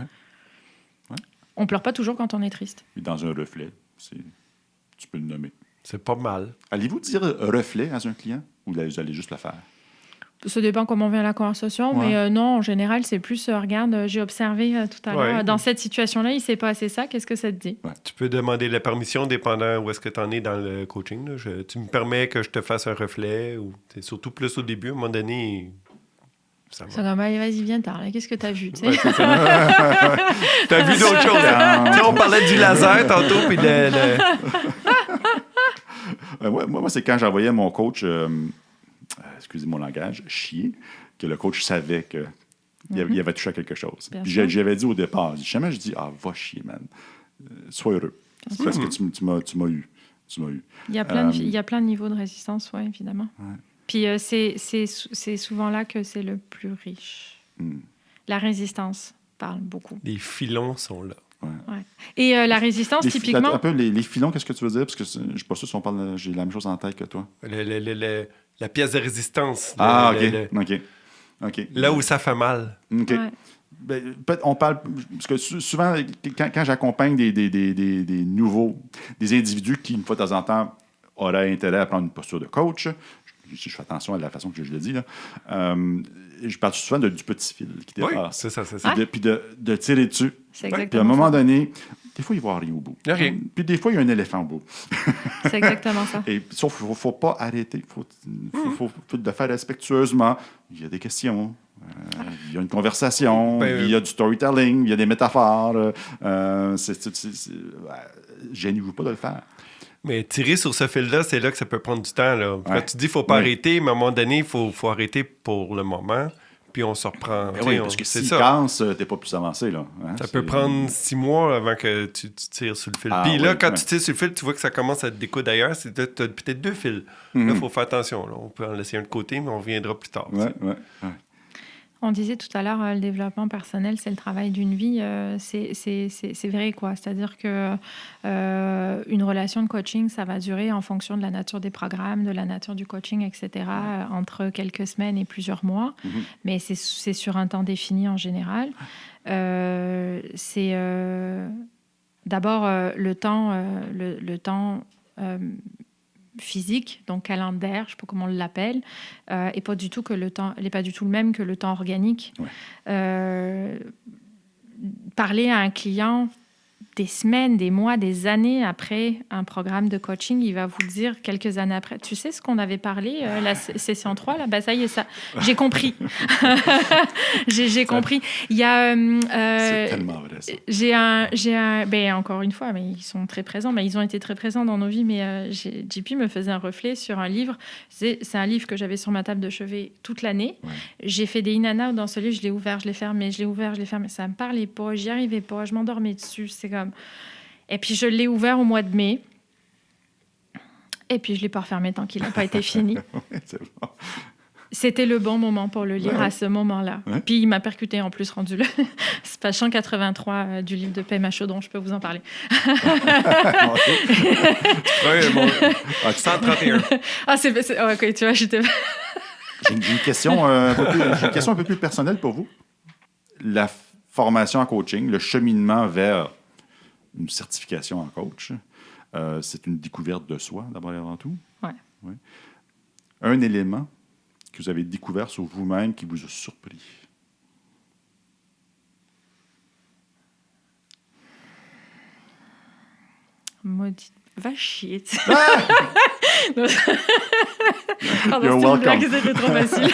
Ouais. On pleure pas toujours quand on est triste. Et dans un reflet, tu peux le nommer. C'est pas mal. Allez-vous dire reflet à un client ou vous allez juste le faire? Ça dépend comment vient la conversation, mais non, en général, c'est plus, regarde, j'ai observé tout à l'heure, dans cette situation-là, il s'est passé ça, qu'est-ce que ça te dit? Tu peux demander la permission dépendant où est-ce que tu en es dans le coaching. Là. Tu me permets que je te fasse un reflet, ou surtout plus au début, à un moment donné, ça va. C'est comme, vas-y, viens tard, qu'est-ce que tu as vu? Tu as vu d'autres choses? On parlait du laser tantôt, puis moi, c'est quand j'envoyais mon coach... excusez mon langage, chier, que le coach savait qu'il avait touché à quelque chose. Puis j'avais dit au départ, jamais je dis, va chier, man. Sois heureux. C'est parce que tu m'as eu. Il y a plein de niveaux de résistance, oui, évidemment. Ouais. Puis c'est souvent là que c'est le plus riche. La résistance parle beaucoup. Les filons sont là. Ouais. Et la résistance, typiquement... Un peu les filons, qu'est-ce que tu veux dire? Parce que je ne suis pas sûr si on parle... J'ai la même chose en tête que toi. La pièce de résistance. OK. Là où ça fait mal. OK. Ouais. On parle... Parce que souvent, quand j'accompagne des nouveaux... Des individus qui, une fois de temps en temps, auraient intérêt à prendre une posture de coach, je fais attention à la façon que je le dis, là, je parle souvent du petit fil qui dépasse. Oui, c'est ça. Puis de tirer dessus. C'est exactement puis à un moment donné... Des fois, il va y avoir rien au bout. Okay. Puis des fois, il y a un éléphant au bout. C'est exactement ça. Et sauf qu'il ne faut pas arrêter. Il faut le faire respectueusement. Il y a des questions. Il y a une conversation. Il y a du storytelling. Il y a des métaphores. Gênez-vous pas de le faire. Mais tirer sur ce fil-là, c'est là que ça peut prendre du temps. Là. Quand tu dis qu'il ne faut pas arrêter, mais à un moment donné, il faut arrêter pour le moment. puis on se reprend. Oui, parce que si casse, t'es pas plus avancé, là. Hein? Ça peut prendre 6 mois avant que tu tires sur le fil. Puis là, quand tu tires sur le fil, tu vois que ça commence à te découdre d'ailleurs. Tu as peut-être 2 fils. Là, il faut faire attention. Là. On peut en laisser un de côté, mais on reviendra plus tard. Ouais. On disait tout à l'heure, le développement personnel, c'est le travail d'une vie. C'est vrai, quoi. C'est-à-dire que une relation de coaching, ça va durer en fonction de la nature des programmes, de la nature du coaching, etc., entre quelques semaines et plusieurs mois. Mais c'est sur un temps défini en général. C'est d'abord le temps physique, donc calendaire, je ne sais pas comment on l'appelle, et pas du tout n'est pas du tout le même que le temps organique. Parler à un client des semaines, des mois, des années après un programme de coaching, il va vous le dire quelques années après. Tu sais ce qu'on avait parlé, la session 3, là? Ben, ça y est, ça. J'ai compris. j'ai compris. Il y a... c'est tellement vrai, ça. Ben, encore une fois, mais ils sont très présents. Mais ils ont été très présents dans nos vies. Mais JP me faisait un reflet sur un livre. C'est un livre que j'avais sur ma table de chevet toute l'année. Ouais. J'ai fait des in and out dans ce livre. Je l'ai ouvert, je l'ai fermé, je l'ai ouvert, je l'ai fermé. Ça ne me parlait pas. J'y arrivais pas. Je m'endormais dessus. C'est comme... Et puis, je l'ai ouvert au mois de mai. Et puis, je ne l'ai pas refermé tant qu'il n'a pas été fini. Oui, c'est bon. C'était le bon moment pour le lire à ce moment-là. Ouais. Puis, il m'a percuté en plus, rendu là. C'est page 183 du livre de Pema Chaudon, je peux vous en parler. 131. Ah, OK, tu vois, j'étais... J'ai une question un peu plus personnelle pour vous. La formation en coaching, le cheminement vers une certification en coach, c'est une découverte de soi, d'abord et avant tout. Oui. Ouais. Un élément que vous avez découvert sur vous-même qui vous a surpris. Maudite. Va chier. You're welcome. C'était trop facile.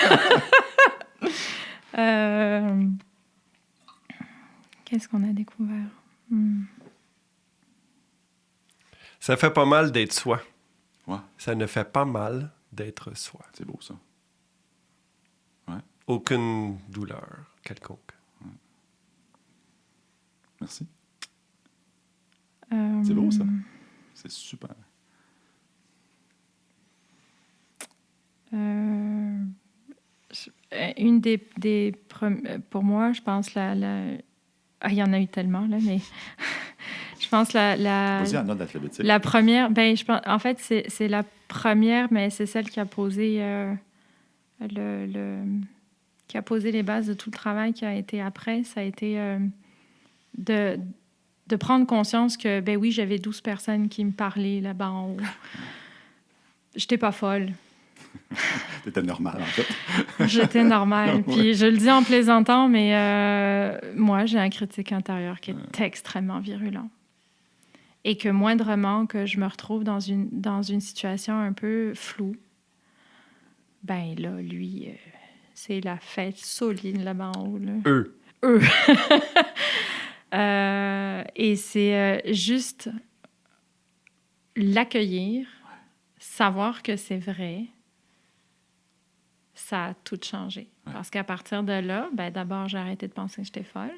Qu'est-ce qu'on a découvert? Ça fait pas mal d'être soi. Ouais. Ça ne fait pas mal d'être soi. C'est beau, ça. Ouais. Aucune douleur quelconque. Ouais. Merci. C'est beau, ça. C'est super. Une des pour moi, je pense il y en a eu tellement, là, mais je pense Vas-y, en note alphabétique. La première, je pense, en fait, c'est la première, mais c'est celle qui a posé qui a posé les bases de tout le travail qui a été après. Ça a été de prendre conscience que, oui, j'avais 12 personnes qui me parlaient là-bas en haut. J'étais pas folle. T'étais normale, en fait. J'étais normale. Puis je le dis en plaisantant, mais moi, j'ai un critique intérieur qui est extrêmement virulent. Et que moindrement que je me retrouve dans une situation un peu floue, là, lui, c'est la fête solide là-bas en haut. Là. Eux. Et c'est juste l'accueillir, savoir que c'est vrai, ça a tout changé. Ouais. Parce qu'à partir de là, d'abord, j'ai arrêté de penser que j'étais folle.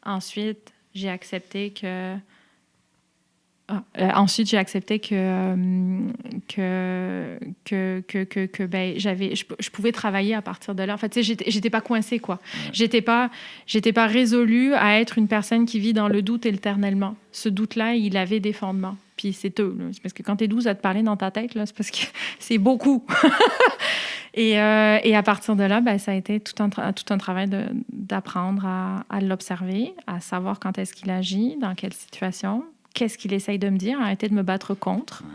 Ensuite, j'ai accepté que... je pouvais travailler à partir de là. En fait, j'étais pas coincée, quoi. Ouais. J'étais pas résolue à être une personne qui vit dans le doute éternellement. Ce doute-là, il avait des fondements. Puis c'est eux. Là. C'est parce que quand t'es 12 à te parler dans ta tête, là, c'est parce que c'est beaucoup. Et à partir de là, ça a été tout un travail d'apprendre à l'observer, à savoir quand est-ce qu'il agit, dans quelle situation. Qu'est-ce qu'il essaye de me dire? Arrêter de me battre contre. Ouais.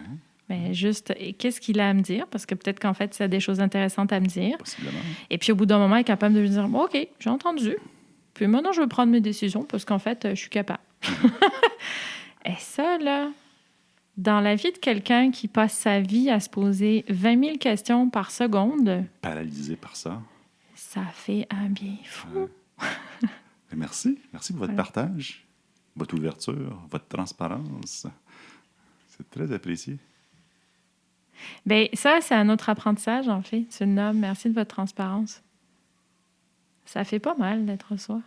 Mais juste, qu'est-ce qu'il a à me dire? Parce que peut-être qu'en fait, c'est des choses intéressantes à me dire. Possiblement. Et puis, au bout d'un moment, il est capable de me dire, OK, j'ai entendu. Puis maintenant, je vais prendre mes décisions parce qu'en fait, je suis capable. Et ça, là, dans la vie de quelqu'un qui passe sa vie à se poser 20 000 questions par seconde... Paralysé par ça. Ça fait un bien fou. Merci. Merci pour votre partage. Votre ouverture, votre transparence. C'est très apprécié. Ça, c'est un autre apprentissage, en fait. Tu le nommes. Merci de votre transparence. Ça fait pas mal d'être soi.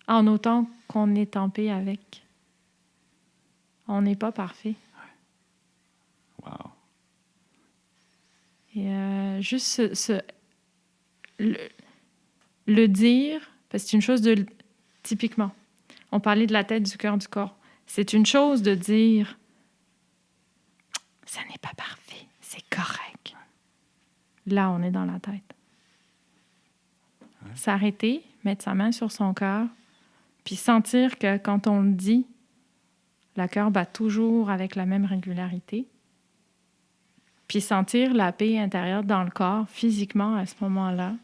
En autant qu'on est en paix avec. On n'est pas parfait. Wow. Et juste le dire, parce que c'est une chose de... Typiquement, on parlait de la tête, du cœur, du corps. C'est une chose de dire « ça n'est pas parfait, c'est correct ». Là, on est dans la tête. S'arrêter, mettre sa main sur son cœur, puis sentir que quand on le dit, le cœur bat toujours avec la même régularité. Puis sentir la paix intérieure dans le corps, physiquement, à ce moment-là,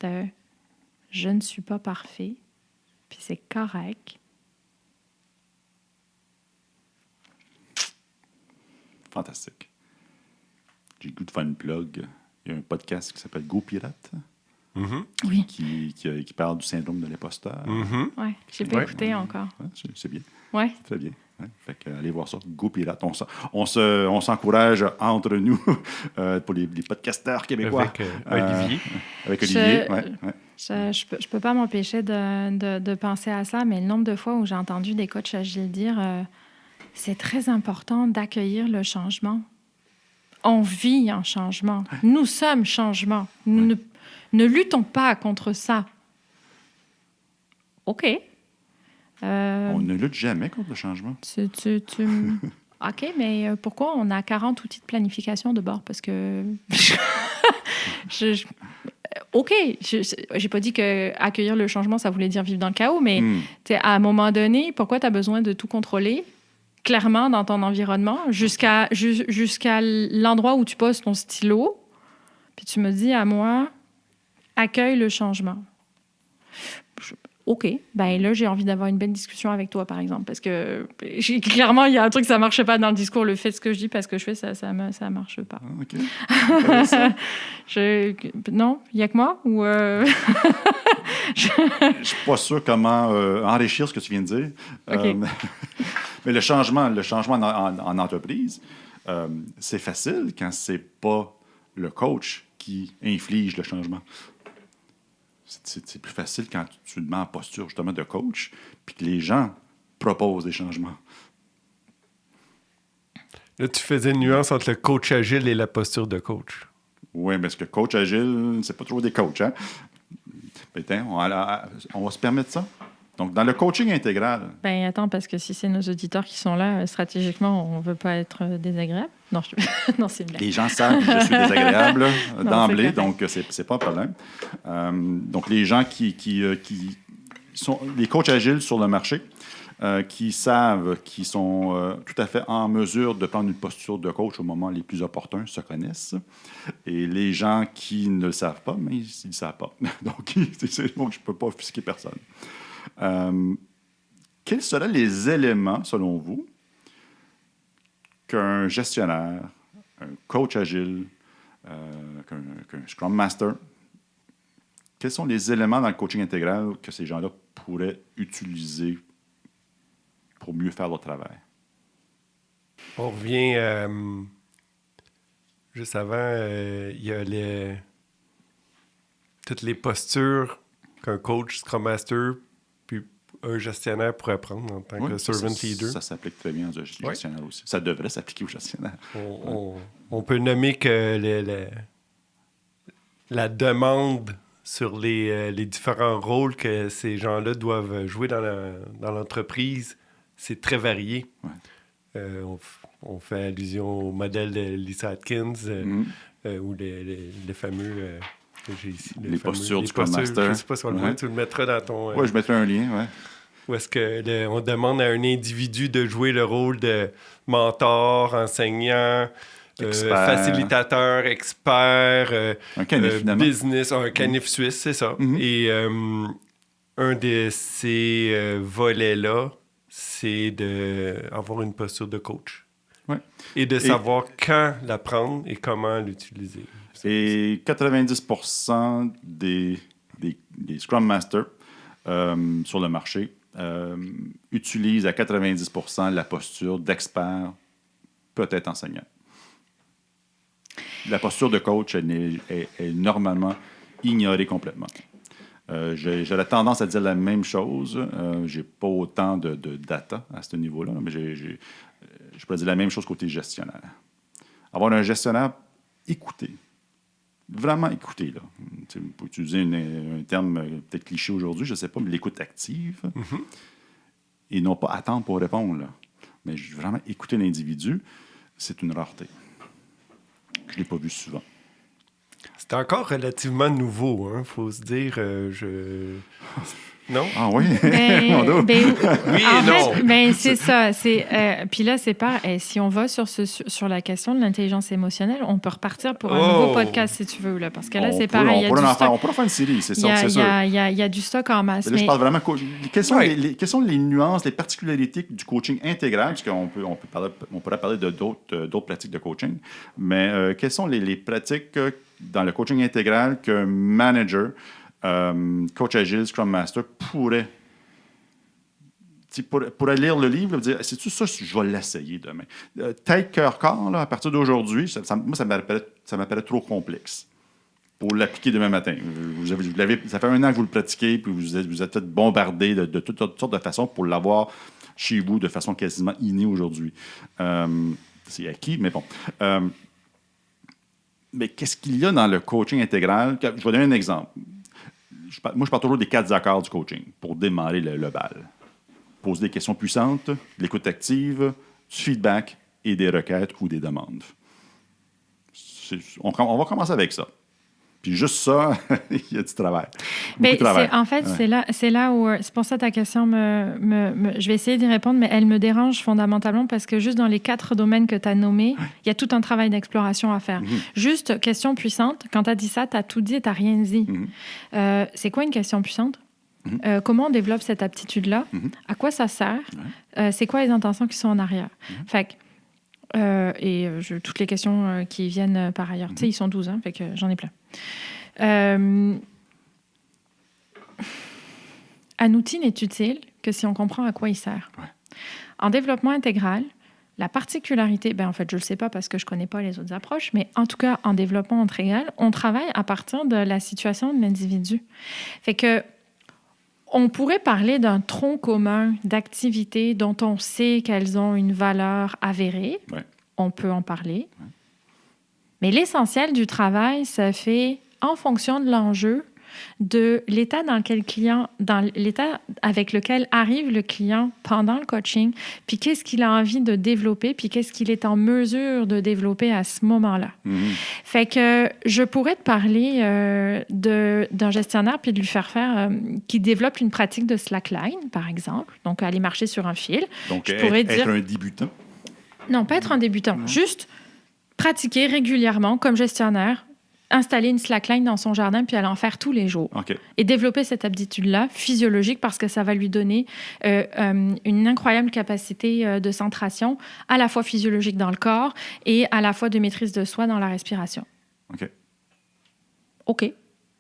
de « je ne suis pas parfait », puis c'est correct. Fantastique. J'ai le goût de faire une plug. Il y a un podcast qui s'appelle Go Pirate. Oui. Qui parle du syndrome de l'imposteur. Oui, je n'ai pas écouté encore. Ouais, c'est bien. Oui. C'est très bien. Ouais. Fait que, allez voir ça. Go Pirate. On s'encourage entre nous pour les podcasteurs québécois. Avec Olivier. Avec Olivier, oui. Je peux pas m'empêcher de penser à ça, mais le nombre de fois où j'ai entendu des coachs agiles dire c'est très important d'accueillir le changement. On vit en changement. Nous sommes changement. Nous ne luttons pas contre ça. OK. On ne lutte jamais contre le changement. OK, mais pourquoi on a 40 outils de planification de bord? Parce que... OK, j'ai pas dit qu'accueillir le changement, ça voulait dire vivre dans le chaos, mais à un moment donné, pourquoi tu as besoin de tout contrôler clairement dans ton environnement jusqu'à l'endroit où tu poses ton stylo, puis tu me dis à moi, accueille le changement. OK, ben là, j'ai envie d'avoir une belle discussion avec toi, par exemple, parce que clairement, il y a un truc, ça marche pas dans le discours. Le fait de ce que je dis, parce que je fais, ça marche pas. OK. Non, il y a que moi ou Je suis pas sûr comment enrichir ce que tu viens de dire. Okay. Mais le changement en entreprise, c'est facile quand c'est pas le coach qui inflige le changement. C'est plus facile quand tu te mets en posture justement de coach, puis que les gens proposent des changements. Là, tu faisais une nuance entre le coach agile et la posture de coach. Oui, parce que coach agile, c'est pas toujours des coachs, hein? Ben, on va se permettre ça. Donc, dans le coaching intégral... Ben attends, parce que si c'est nos auditeurs qui sont là, stratégiquement, on ne veut pas être désagréable. Non, non, c'est une blague. Les gens savent que je suis désagréable d'emblée, donc c'est pas un problème. Donc, les gens qui sont... Les coachs agiles sur le marché, qui savent, qui sont tout à fait en mesure de prendre une posture de coach au moment les plus opportuns, se connaissent. Et les gens qui ne le savent pas, mais ils ne le savent pas. Donc, je ne peux pas offusquer personne. Quels seraient les éléments, selon vous, qu'un gestionnaire, un coach agile, qu'un Scrum Master, quels sont les éléments dans le coaching intégral que ces gens-là pourraient utiliser pour mieux faire leur travail? On revient juste avant, il y a toutes les postures qu'un coach, Scrum Master, puis un gestionnaire pourrait prendre en tant que servant leader. Ça s'applique très bien aux gestionnaires aussi. Ça devrait s'appliquer aux gestionnaires. On peut nommer que la demande sur les différents rôles que ces gens-là doivent jouer dans l'entreprise, c'est très varié. Ouais. On fait allusion au modèle de Lisa Atkins ou les fameux... j'ai ici, les postures du Scrum Master. Je ne sais pas si on le voit, tu le mettras dans ton... Oui, je mettrai un lien, oui. Où est-ce qu'on demande à un individu de jouer le rôle de mentor, enseignant, facilitateur, expert, un canif, business, un canif suisse, c'est ça. Et un de ces volets-là, c'est d'avoir une posture de coach. Ouais. Et de savoir quand la prendre et comment l'utiliser. Et 90% des Scrum Masters sur le marché utilisent à 90% la posture d'expert, peut-être enseignant. La posture de coach est normalement ignoré complètement. J'aurais tendance à dire la même chose. J'ai pas autant de data à ce niveau-là, mais je pourrais dire la même chose côté gestionnaire. Avoir un gestionnaire écouté, vraiment écouté, là. Pour utiliser un terme peut-être cliché aujourd'hui, je ne sais pas, mais l'écoute active. Mm-hmm. Et non pas attendre pour répondre, là. Mais vraiment écouter l'individu, c'est une rareté. Je ne l'ai pas vu souvent. C'est encore relativement nouveau, hein, faut se dire. Non? Ah oui? Oui et non. Fait, c'est ça. Puis là, c'est pas... si on va sur la question de l'intelligence émotionnelle, on peut repartir pour un nouveau podcast, si tu veux. Là, parce que là, c'est pareil. On pourra faire une série, c'est ça, c'est sûr. Il y a du stock en masse. Mais là, je parle vraiment... Quelles sont les nuances, les particularités du coaching intégral? Parce qu'on pourrait parler de d'autres pratiques de coaching. Mais quelles sont les pratiques dans le coaching intégral qu'un manager... coach agile, Scrum Master pourrait lire le livre et dire c'est-tu ça, je vais l'essayer demain. Tête, cœur, corps, là, à partir d'aujourd'hui, moi, ça m'apparaît trop complexe pour l'appliquer demain matin. Ça fait 1 an que vous le pratiquez, puis vous êtes fait bombarder de toutes sortes de façons pour l'avoir chez vous de façon quasiment innée aujourd'hui. C'est acquis, mais bon. Mais qu'est-ce qu'il y a dans le coaching intégral? Je vais donner un exemple. Moi, je parle toujours des 4 accords du coaching pour démarrer le bal. Poser des questions puissantes, de l'écoute active, du feedback et des requêtes ou des demandes. On va commencer avec ça. Puis juste ça, il y a du travail. Mais en fait, ouais. c'est là où... C'est pour ça que ta question, je vais essayer d'y répondre, mais elle me dérange fondamentalement parce que juste dans les 4 domaines que tu as nommés, il y a tout un travail d'exploration à faire. Mm-hmm. Juste, question puissante, quand tu as dit ça, tu as tout dit et tu n'as rien dit. Mm-hmm. C'est quoi une question puissante? Mm-hmm. Comment on développe cette aptitude-là? Mm-hmm. À quoi ça sert? Ouais. C'est quoi les intentions qui sont en arrière? Mm-hmm. Fait que... toutes les questions qui viennent par ailleurs. Mm-hmm. Tu sais, ils sont 12, hein, fait que j'en ai plein. Un outil n'est utile que si on comprend à quoi il sert. Ouais. En développement intégral, la particularité, en fait, je ne le sais pas parce que je ne connais pas les autres approches, mais en tout cas, en développement intégral, on travaille à partir de la situation de l'individu. Fait que on pourrait parler d'un tronc commun d'activités dont on sait qu'elles ont une valeur avérée. Ouais. On peut en parler. Ouais. Mais l'essentiel du travail, ça fait en fonction de l'enjeu, de l'état dans l'état avec lequel arrive le client pendant le coaching, puis qu'est-ce qu'il a envie de développer, puis qu'est-ce qu'il est en mesure de développer à ce moment-là. Mm-hmm. Fait que je pourrais te parler d'un gestionnaire puis de lui faire qui développe une pratique de slackline, par exemple, donc aller marcher sur un fil. Donc être un débutant? Non, pas être un débutant, juste pratiquer régulièrement comme gestionnaire, installer une slackline dans son jardin puis aller en faire tous les jours. Okay. Et développer cette aptitude-là physiologique parce que ça va lui donner une incroyable capacité de centration, à la fois physiologique dans le corps et à la fois de maîtrise de soi dans la respiration. OK.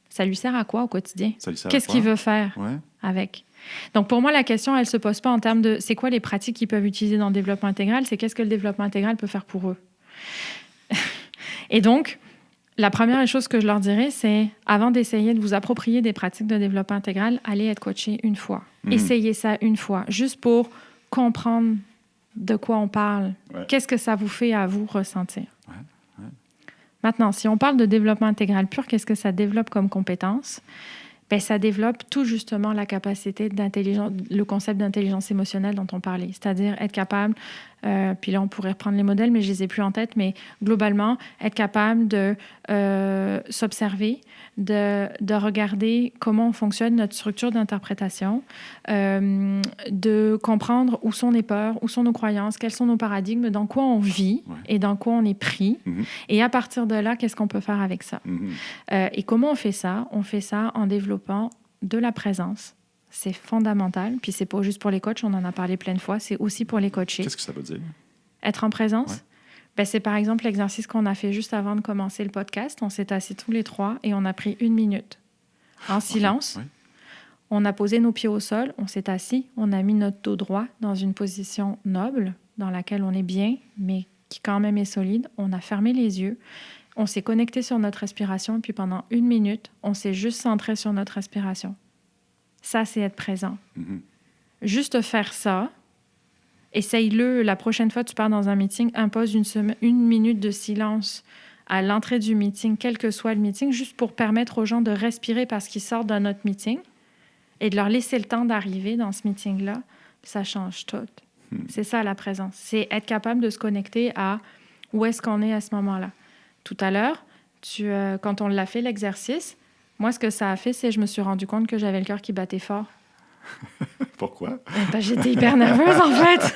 Ça lui sert à quoi au quotidien? Qu'est-ce qu'il veut faire avec? Donc, pour moi, la question, elle ne se pose pas en termes de c'est quoi les pratiques qu'ils peuvent utiliser dans le développement intégral, c'est qu'est-ce que le développement intégral peut faire pour eux. Et donc, la première chose que je leur dirais, c'est avant d'essayer de vous approprier des pratiques de développement intégral, allez être coaché une fois. Essayez ça une fois, juste pour comprendre de quoi on parle. Ouais. Qu'est-ce que ça vous fait à vous ressentir? Ouais. Maintenant, si on parle de développement intégral pur, qu'est-ce que ça développe comme compétence? Ça développe tout justement la capacité d'intelligence, le concept d'intelligence émotionnelle dont on parlait, c'est-à-dire être capable, puis là on pourrait reprendre les modèles, mais je les ai plus en tête, mais globalement, être capable de s'observer, de regarder comment fonctionne notre structure d'interprétation, de comprendre où sont les peurs, où sont nos croyances, quels sont nos paradigmes, dans quoi on vit et dans quoi on est pris. Mm-hmm. Et à partir de là, qu'est-ce qu'on peut faire avec ça? Mm-hmm. Et comment on fait ça? On fait ça en développant de la présence. C'est fondamental. Puis c'est pas juste pour les coachs, on en a parlé plein de fois, c'est aussi pour les coachés. Qu'est-ce que ça veut dire? Être en présence? C'est par exemple l'exercice qu'on a fait juste avant de commencer le podcast. On s'est assis tous les 3 et on a pris 1 minute en silence. Okay. On a posé nos pieds au sol, on s'est assis, on a mis notre dos droit dans une position noble dans laquelle on est bien, mais qui quand même est solide. On a fermé les yeux. on s'est connecté sur notre respiration, puis pendant 1 minute, on s'est juste centré sur notre respiration. Ça, c'est être présent. Mm-hmm. Juste faire ça, essaye-le la prochaine fois que tu pars dans un meeting, impose 1 minute de silence à l'entrée du meeting, quel que soit le meeting, juste pour permettre aux gens de respirer parce qu'ils sortent de notre meeting et de leur laisser le temps d'arriver dans ce meeting-là. Ça change tout. C'est ça, la présence. C'est être capable de se connecter à où est-ce qu'on est à ce moment-là. Tout à l'heure, quand on l'a fait, l'exercice, moi, ce que ça a fait, c'est que je me suis rendu compte que j'avais le cœur qui battait fort. Pourquoi? J'étais hyper nerveuse, en fait,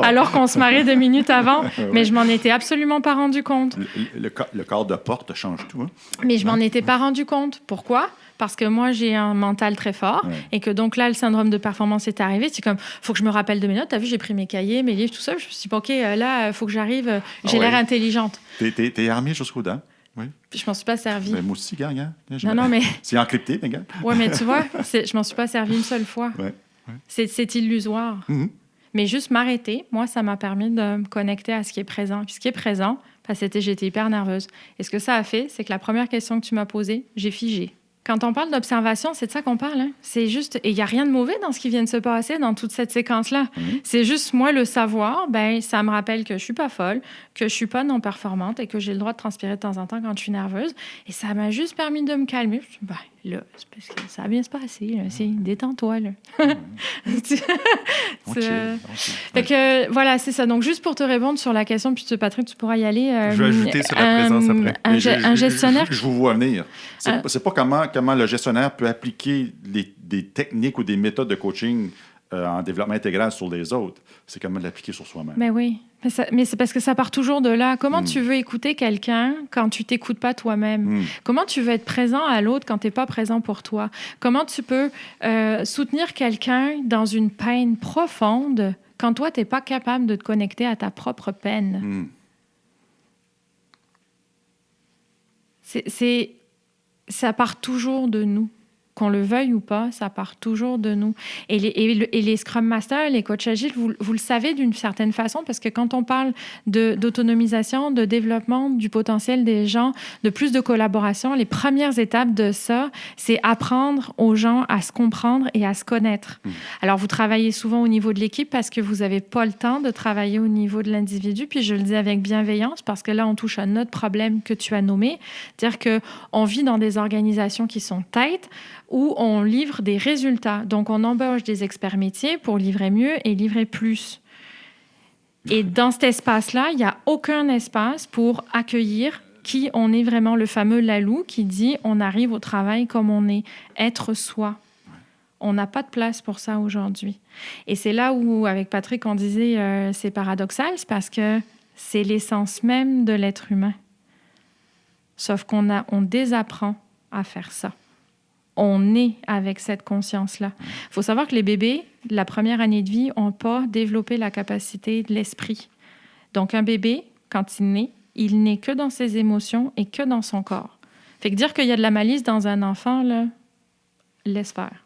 alors qu'on se mariait 2 minutes avant, mais je m'en étais absolument pas rendu compte. Le corps de porte change tout. Hein? Mais je m'en étais pas rendu compte. Pourquoi? Parce que moi, j'ai un mental très fort et que donc là, le syndrome de performance est arrivé. C'est comme, faut que je me rappelle de mes notes. T'as vu, j'ai pris mes cahiers, mes livres, tout ça. Je me suis dit, OK, là, il faut que j'arrive. J'ai l'air intelligente. T'es armé jusqu'aux dents. Oui. Puis je m'en suis pas servi. Ben, moi aussi, gang. Non, mais... C'est encrypté, mais gang. Oui, mais tu vois, je m'en suis pas servi une seule fois. Ouais. C'est illusoire. Mm-hmm. Mais juste m'arrêter, moi, ça m'a permis de me connecter à ce qui est présent. Puis ce qui est présent, j'étais hyper nerveuse. Et ce que ça a fait, c'est que la première question que tu m'as posée, j'ai figé. Quand on parle d'observation, c'est de ça qu'on parle. Hein? C'est juste... Et il n'y a rien de mauvais dans ce qui vient de se passer dans toute cette séquence-là. C'est juste, moi, le savoir, ça me rappelle que je ne suis pas folle, que je ne suis pas non-performante et que j'ai le droit de transpirer de temps en temps quand je suis nerveuse. Et ça m'a juste permis de me calmer. Je me suis dit, là, c'est parce que ça va bien se passer. Là. Détends-toi. Là. Fait que, voilà, c'est ça. Donc, juste pour te répondre sur la question, puis Patrick, tu pourras y aller. Je vais ajouter sur la présence après. Un gestionnaire... Je vous vois venir. C'est pas comment le gestionnaire peut appliquer des techniques ou des méthodes de coaching en développement intégral sur les autres. C'est comment l'appliquer sur soi-même. Mais oui. Mais c'est parce que ça part toujours de là. Comment tu veux écouter quelqu'un quand tu t'écoutes pas toi-même? Comment tu veux être présent à l'autre quand tu n'es pas présent pour toi? Comment tu peux soutenir quelqu'un dans une peine profonde quand toi, tu n'es pas capable de te connecter à ta propre peine? Ça part toujours de nous. Qu'on le veuille ou pas, ça part toujours de nous. Et les Scrum Masters, les coachs agiles, vous le savez d'une certaine façon, parce que quand on parle d'autonomisation, de développement du potentiel des gens, de plus de collaboration, les premières étapes de ça, c'est apprendre aux gens à se comprendre et à se connaître. Alors, vous travaillez souvent au niveau de l'équipe parce que vous n'avez pas le temps de travailler au niveau de l'individu, puis je le dis avec bienveillance, parce que là, on touche à un autre problème que tu as nommé, c'est-à-dire qu'on vit dans des organisations qui sont tight, où on livre des résultats. Donc, on embauche des experts métiers pour livrer mieux et livrer plus. Et dans cet espace-là, il n'y a aucun espace pour accueillir qui on est vraiment, le fameux Lalou qui dit « on arrive au travail comme on est, être soi ». On n'a pas de place pour ça aujourd'hui. Et c'est là où, avec Patrick, on disait c'est paradoxal, c'est parce que c'est l'essence même de l'être humain. Sauf qu'on désapprend à faire ça. On est avec cette conscience-là. Il faut savoir que les bébés, la première année de vie, n'ont pas développé la capacité de l'esprit. Donc, un bébé, quand il n'est que dans ses émotions et que dans son corps. Fait que dire qu'il y a de la malice dans un enfant, là, laisse faire.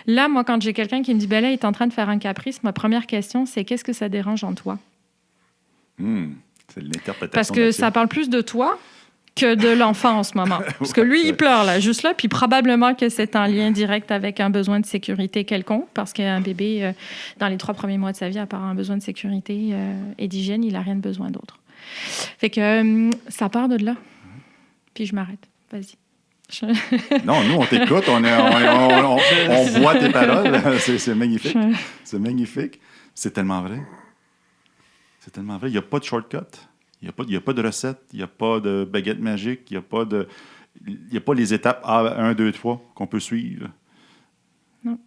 Là, moi, quand j'ai quelqu'un qui me dit, ben là, il est en train de faire un caprice, ma première question, c'est qu'est-ce que ça dérange en toi? C'est l'interprétation. Parce que ça parle plus de toi que de l'enfant en ce moment. Parce que lui, il pleure là, juste là, puis probablement que c'est en lien direct avec un besoin de sécurité quelconque, parce qu'un bébé, dans les 3 premiers mois de sa vie, à part un besoin de sécurité et d'hygiène, il n'a rien de besoin d'autre. Fait que ça part de là. Puis je m'arrête. Vas-y. Non, nous, on t'écoute, on voit tes paroles. C'est magnifique. C'est magnifique. C'est tellement vrai. C'est tellement vrai. Il n'y a pas de shortcut. Il n'y a pas de recette, il n'y a pas de baguette magique, il n'y a pas les étapes 1, 2, 3 qu'on peut suivre. Non.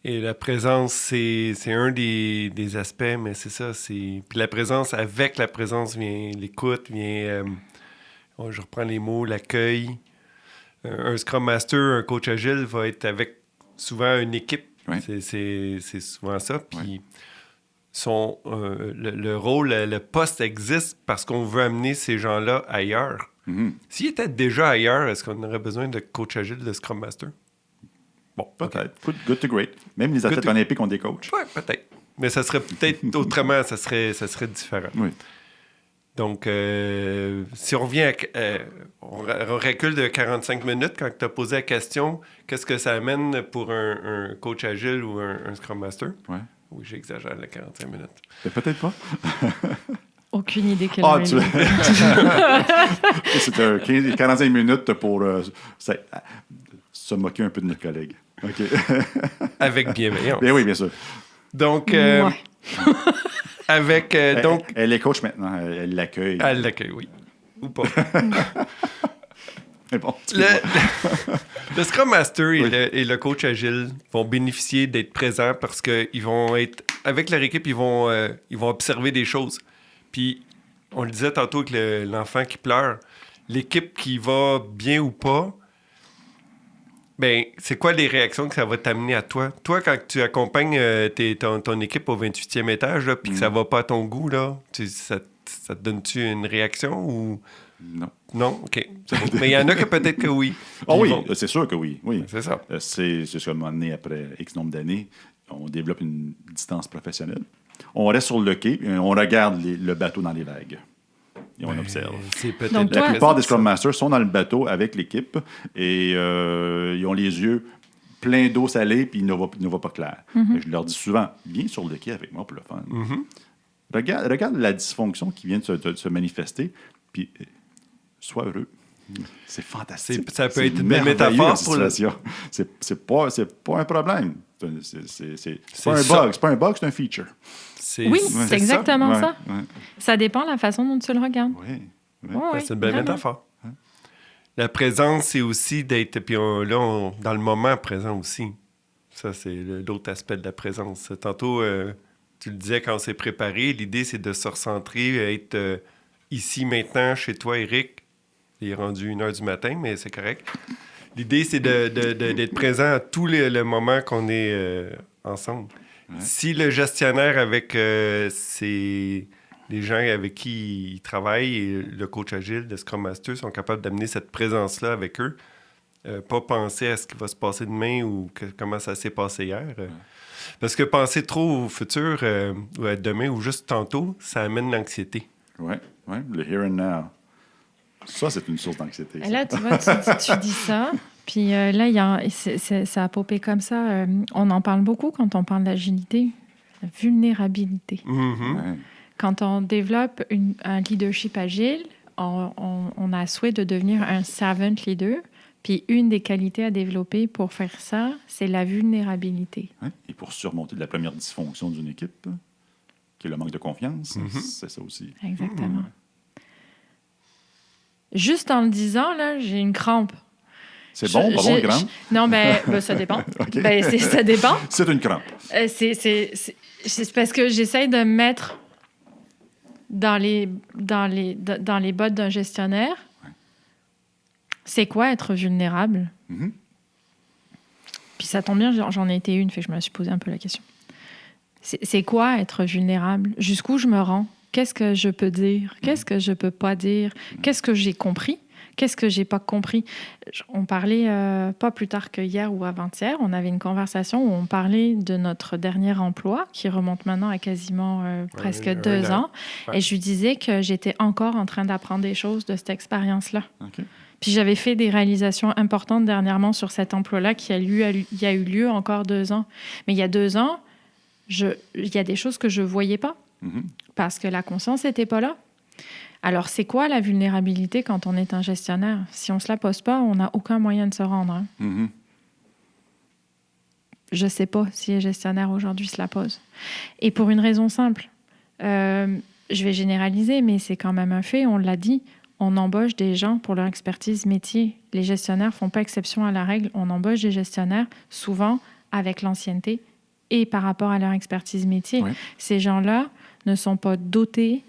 Et la présence, c'est un des aspects, mais c'est ça. Puis la présence, avec la présence vient l'écoute, vient, je reprends les mots, l'accueil. Un Scrum Master, un coach agile va être avec souvent une équipe. Oui. C'est souvent ça. Puis le rôle, le poste existe parce qu'on veut amener ces gens-là ailleurs. S'ils étaient déjà ailleurs, est-ce qu'on aurait besoin de coach agile, de Scrum Master? Bon, peut-être. Okay. Good to great. Même les athlètes olympiques ont des coachs. Oui, peut-être. Mais ça serait peut-être autrement, ça serait différent. Oui. Donc, si on revient on recule de 45 minutes, quand tu as posé la question, qu'est-ce que ça amène pour un coach agile ou un Scrum Master? Ouais. Oui, j'exagère les 45 minutes. Mais peut-être pas. Aucune idée quelle Ah, heure tu il est. C'était 45 minutes pour se moquer un peu de notre collègue. OK. Avec bienveillance. Bien oui, bien sûr. Donc, Ouais. avec... donc, elle est coach maintenant. Elle l'accueille. elle l'accueille, oui. Ou pas. Mais bon, excuse-moi. Le Scrum Master Oui. et le coach agile vont bénéficier d'être présents parce qu'ils vont être... Avec leur équipe, ils vont observer des choses. Puis, on le disait tantôt avec l'enfant qui pleure, l'équipe qui va bien ou pas, ben, c'est quoi les réactions que ça va t'amener à toi? Toi, quand tu accompagnes ton équipe au 28e étage, là, puis que ça va pas à ton goût, là, ça te donne-tu une réaction ou... Non. Non? OK. C'est bon. Mais il y en a que peut-être que oui. Ah oui, Ils vont- c'est sûr que oui. Oui. C'est ça. C'est ce qu'à un moment donné, après X nombre d'années, on développe une distance professionnelle. On reste sur le quai et on regarde le bateau dans les vagues. Et on observe. C'est peut-être Donc, La toi- plupart des Scrum Masters sont dans le bateau avec l'équipe et ils ont les yeux pleins d'eau salée puis ils ne voient pas clair. Je leur dis souvent, viens sur le quai avec moi pour le fun. Regarde la dysfonction qui vient de se manifester puis sois heureux. C'est fantastique. Ça peut C'est être une belle merveilleux métaphore comme pour le... situation. C'est pas un problème. C'est pas un ça. bug. C'est pas un bug, c'est un feature. Oui, c'est c'est exactement ça. Ouais. Ça dépend de la façon dont tu le regardes. Ouais. Ouais, ouais, C'est une belle vraiment. métaphore. La présence, c'est aussi d'être... Puis dans le moment présent aussi. Ça, c'est l'autre aspect de la présence. Tantôt, tu le disais quand on s'est préparé, l'idée, c'est de se recentrer, être ici, maintenant, chez toi, Eric. Il est rendu 1h du matin, mais c'est correct. L'idée, c'est d'être présent à tous les moments qu'on est ensemble. Ouais. Si le gestionnaire avec les gens avec qui il travaille et le coach agile, le Scrum Master sont capables d'amener cette présence-là avec eux, pas penser à ce qui va se passer demain ou comment ça s'est passé hier. Parce que penser trop au futur ou à demain ou juste tantôt, ça amène l'anxiété. Oui, le here and now. Ça, c'est une source d'anxiété. Et ça. là, tu vois, tu dis ça. Puis là, ça a popé comme ça. On en parle beaucoup quand on parle d'agilité. La vulnérabilité. Mhm. Ouais. Quand on développe un leadership agile, on a souhait de devenir un servant leader. Puis une des qualités à développer pour faire ça, c'est la vulnérabilité. Ouais. Et pour surmonter la première dysfonction d'une équipe, qui est le manque de confiance, c'est ça aussi. Exactement. Juste en le disant, là, j'ai une crampe. C'est bon, pas bon, le crampe? Non, ben, ça dépend. OK. Ben, ça dépend. C'est une crampe. C'est parce que j'essaye de me mettre dans les bottes d'un gestionnaire. C'est quoi être vulnérable? Mhm. Puis ça tombe bien, j'en ai été une, fait que je me suis posé un peu la question. C'est quoi être vulnérable? Jusqu'où je me rends? Qu'est-ce que je peux dire? Qu'est-ce que je peux pas dire? Qu'est-ce que j'ai compris? Qu'est-ce que j'ai pas compris? On parlait pas plus tard que hier ou avant-hier, on avait une conversation où on parlait de notre dernier emploi qui remonte maintenant à quasiment presque 2 ans. Ouais. Et je lui disais que j'étais encore en train d'apprendre des choses de cette expérience-là. OK. Puis j'avais fait des réalisations importantes dernièrement sur cet emploi-là qui a eu lieu encore 2 ans. Mais il y a 2 ans, il y a des choses que je voyais pas Mhm. parce que la conscience n'était pas là. Alors, c'est quoi la vulnérabilité quand on est un gestionnaire? Si on ne se la pose pas, on n'a aucun moyen de se rendre. Hein. Mhm. Je ne sais pas si les gestionnaires aujourd'hui se la posent. Et pour une raison simple, je vais généraliser, mais c'est quand même un fait, on l'a dit, on embauche des gens pour leur expertise métier. Les gestionnaires ne font pas exception à la règle. On embauche des gestionnaires, souvent avec l'ancienneté et par rapport à leur expertise métier. Oui. Ces gens-là ne sont pas dotés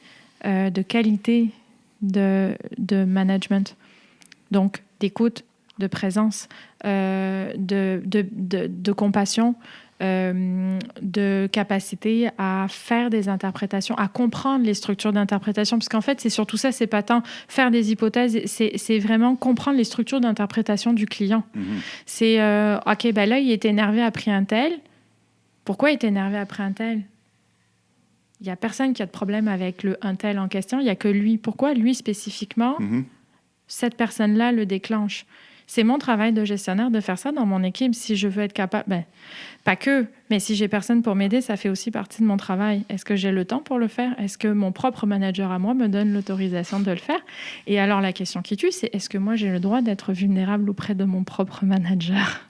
de qualité de management. Donc, d'écoute, de présence, de compassion, de capacité à faire des interprétations, à comprendre les structures d'interprétation. Parce qu'en fait, c'est surtout ça, c'est pas tant faire des hypothèses, c'est vraiment comprendre les structures d'interprétation du client. Mhm. C'est, OK, ben là, il est énervé après un tel. Pourquoi il est énervé après un tel? il n'y a personne qui a de problème avec le un tel en question, il n'y a que lui. Pourquoi lui spécifiquement, cette personne-là le déclenche? C'est mon travail de gestionnaire de faire ça dans mon équipe si je veux être capable. Ben, pas que, mais si j'ai personne pour m'aider, ça fait aussi partie de mon travail. Est-ce que j'ai le temps pour le faire? Est-ce que mon propre manager à moi me donne l'autorisation de le faire? Et alors la question qui tue, c'est est-ce que moi j'ai le droit d'être vulnérable auprès de mon propre manager?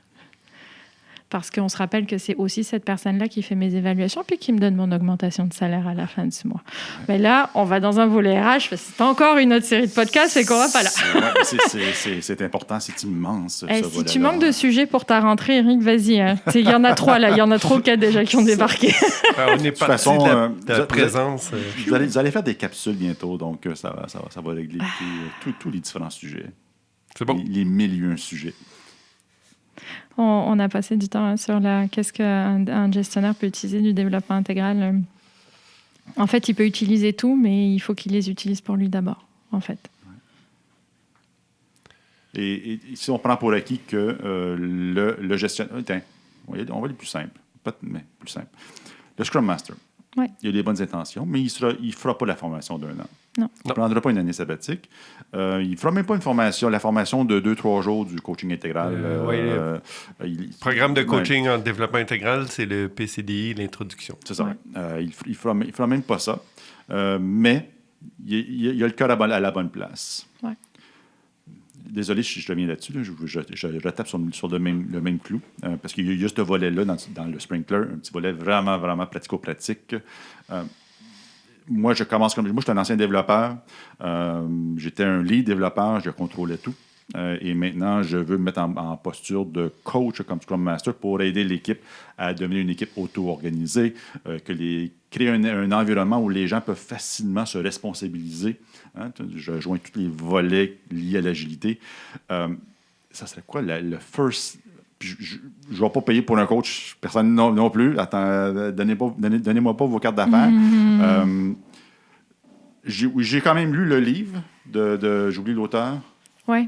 Parce qu'on se rappelle que c'est aussi cette personne-là qui fait mes évaluations puis qui me donne mon augmentation de salaire à la fin du mois. Mais là, on va dans un volet RH, parce que c'est encore une autre série de podcasts, et qu'on va pas là. C'est important, c'est immense. Si tu manques de sujets pour ta rentrée, Eric, vas-y. Hein. Il y en a 3 là, il y en a 3 ou 4 déjà qui ont débarqué. On est parti de la présence. Vous allez faire des capsules bientôt, donc ça va régler tous les différents sujets. C'est bon. Les 1001 sujets. On a passé du temps sur qu'est-ce qu'un gestionnaire peut utiliser du développement intégral. En fait, il peut utiliser tout, mais il faut qu'il les utilise pour lui d'abord, en fait. Et si on prend pour acquis que le gestionnaire... Tiens, on va aller plus simple. Mais plus simple. Le Scrum Master. Ouais. Il a des bonnes intentions, mais il ne fera pas la formation d'1 an. Non. Il ne prendra pas une année sabbatique. Il ne fera même pas la formation de 2-3 jours du coaching intégral. Le programme de coaching en développement intégral, c'est le PCDI, l'introduction. C'est ça. Ouais. Il ne fera même pas ça. Mais il a le cœur à la bonne place. Ouais. Désolé, je reviens là-dessus. Là. Je tape sur le même clou. Parce qu'il y a ce volet-là dans le Sprinkler, un petit volet vraiment, vraiment pratico-pratique. Moi, je suis un ancien développeur. J'étais un lead développeur, je contrôlais tout. Et maintenant, je veux me mettre en posture de coach comme Scrum Master pour aider l'équipe à devenir une équipe auto-organisée, créer un environnement où les gens peuvent facilement se responsabiliser. Hein? Je joins tous les volets liés à l'agilité. Ça serait quoi le first... Je ne vais pas payer pour un coach, personne non plus. Attends, donnez-moi pas vos cartes d'affaires. J'ai quand même lu le livre j'oublie l'auteur. Oui,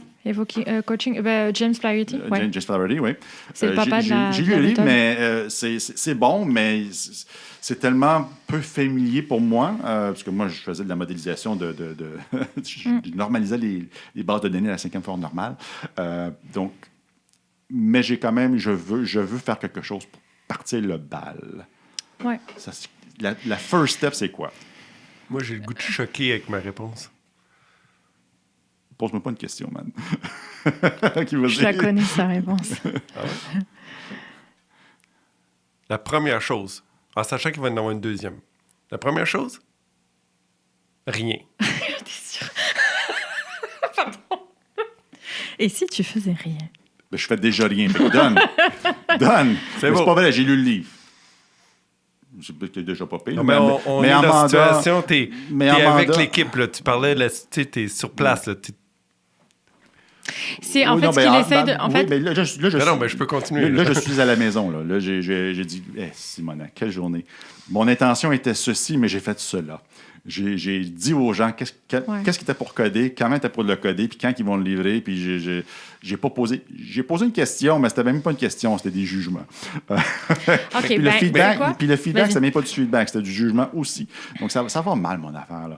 coaching, James Flaherty. James Flaherty, oui. C'est le papa de la... J'ai lu le livre, mais c'est bon, mais c'est tellement peu familier pour moi, parce que moi, je faisais de la modélisation je normalisais les bases de données à la 5e forme normale. Donc, mais j'ai quand même, je veux faire quelque chose pour partir le bal. Ouais. La first step, c'est quoi? Moi, j'ai le goût de choquer avec ma réponse. Pose-moi pas une question, man. Je la connais, sa réponse. Ah ouais? La première chose, en sachant qu'il va y en avoir une deuxième. La première chose, rien. T'es sûr? Pardon. Et si tu faisais rien? Ben, je fais déjà rien. Donne. C'est bon. C'est pas vrai, j'ai lu le livre. C'est déjà pas pire. Mais on est dans la situation, t'es avec l'équipe, là, tu parlais, t'es sur place. Là, c'est en fait ce qu'il essaie de... En fait... Oui, mais je peux continuer. Là, je suis à la maison. Là j'ai dit, Simona, quelle journée. Mon intention était ceci, mais j'ai fait cela. J'ai dit aux gens qu'est-ce qui était pour coder, comment était pour le coder, puis quand ils vont le livrer. Puis j'ai posé une question, mais c'était même pas une question, c'était des jugements. Okay, le feedback, ça n'est pas du feedback, c'était du jugement aussi. Donc ça va mal, mon affaire. Là.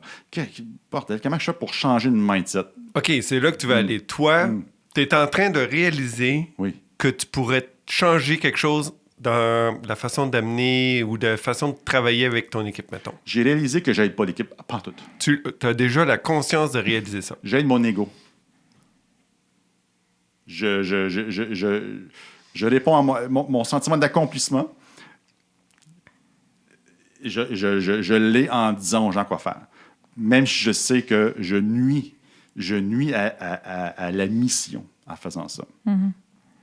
Bordel, comment je fais pour changer de mindset? OK, c'est là que tu vas aller. Toi, tu es en train de réaliser que tu pourrais changer quelque chose dans la façon d'amener ou de la façon de travailler avec ton équipe, mettons. J'ai réalisé que j'aide pas l'équipe, pas tout. Tu as déjà la conscience de réaliser ça. J'aide mon ego. Je réponds à mon sentiment d'accomplissement. Je l'ai en disant aux gens quoi faire. Même si je sais que je nuis à la mission en faisant ça. Mm-hmm.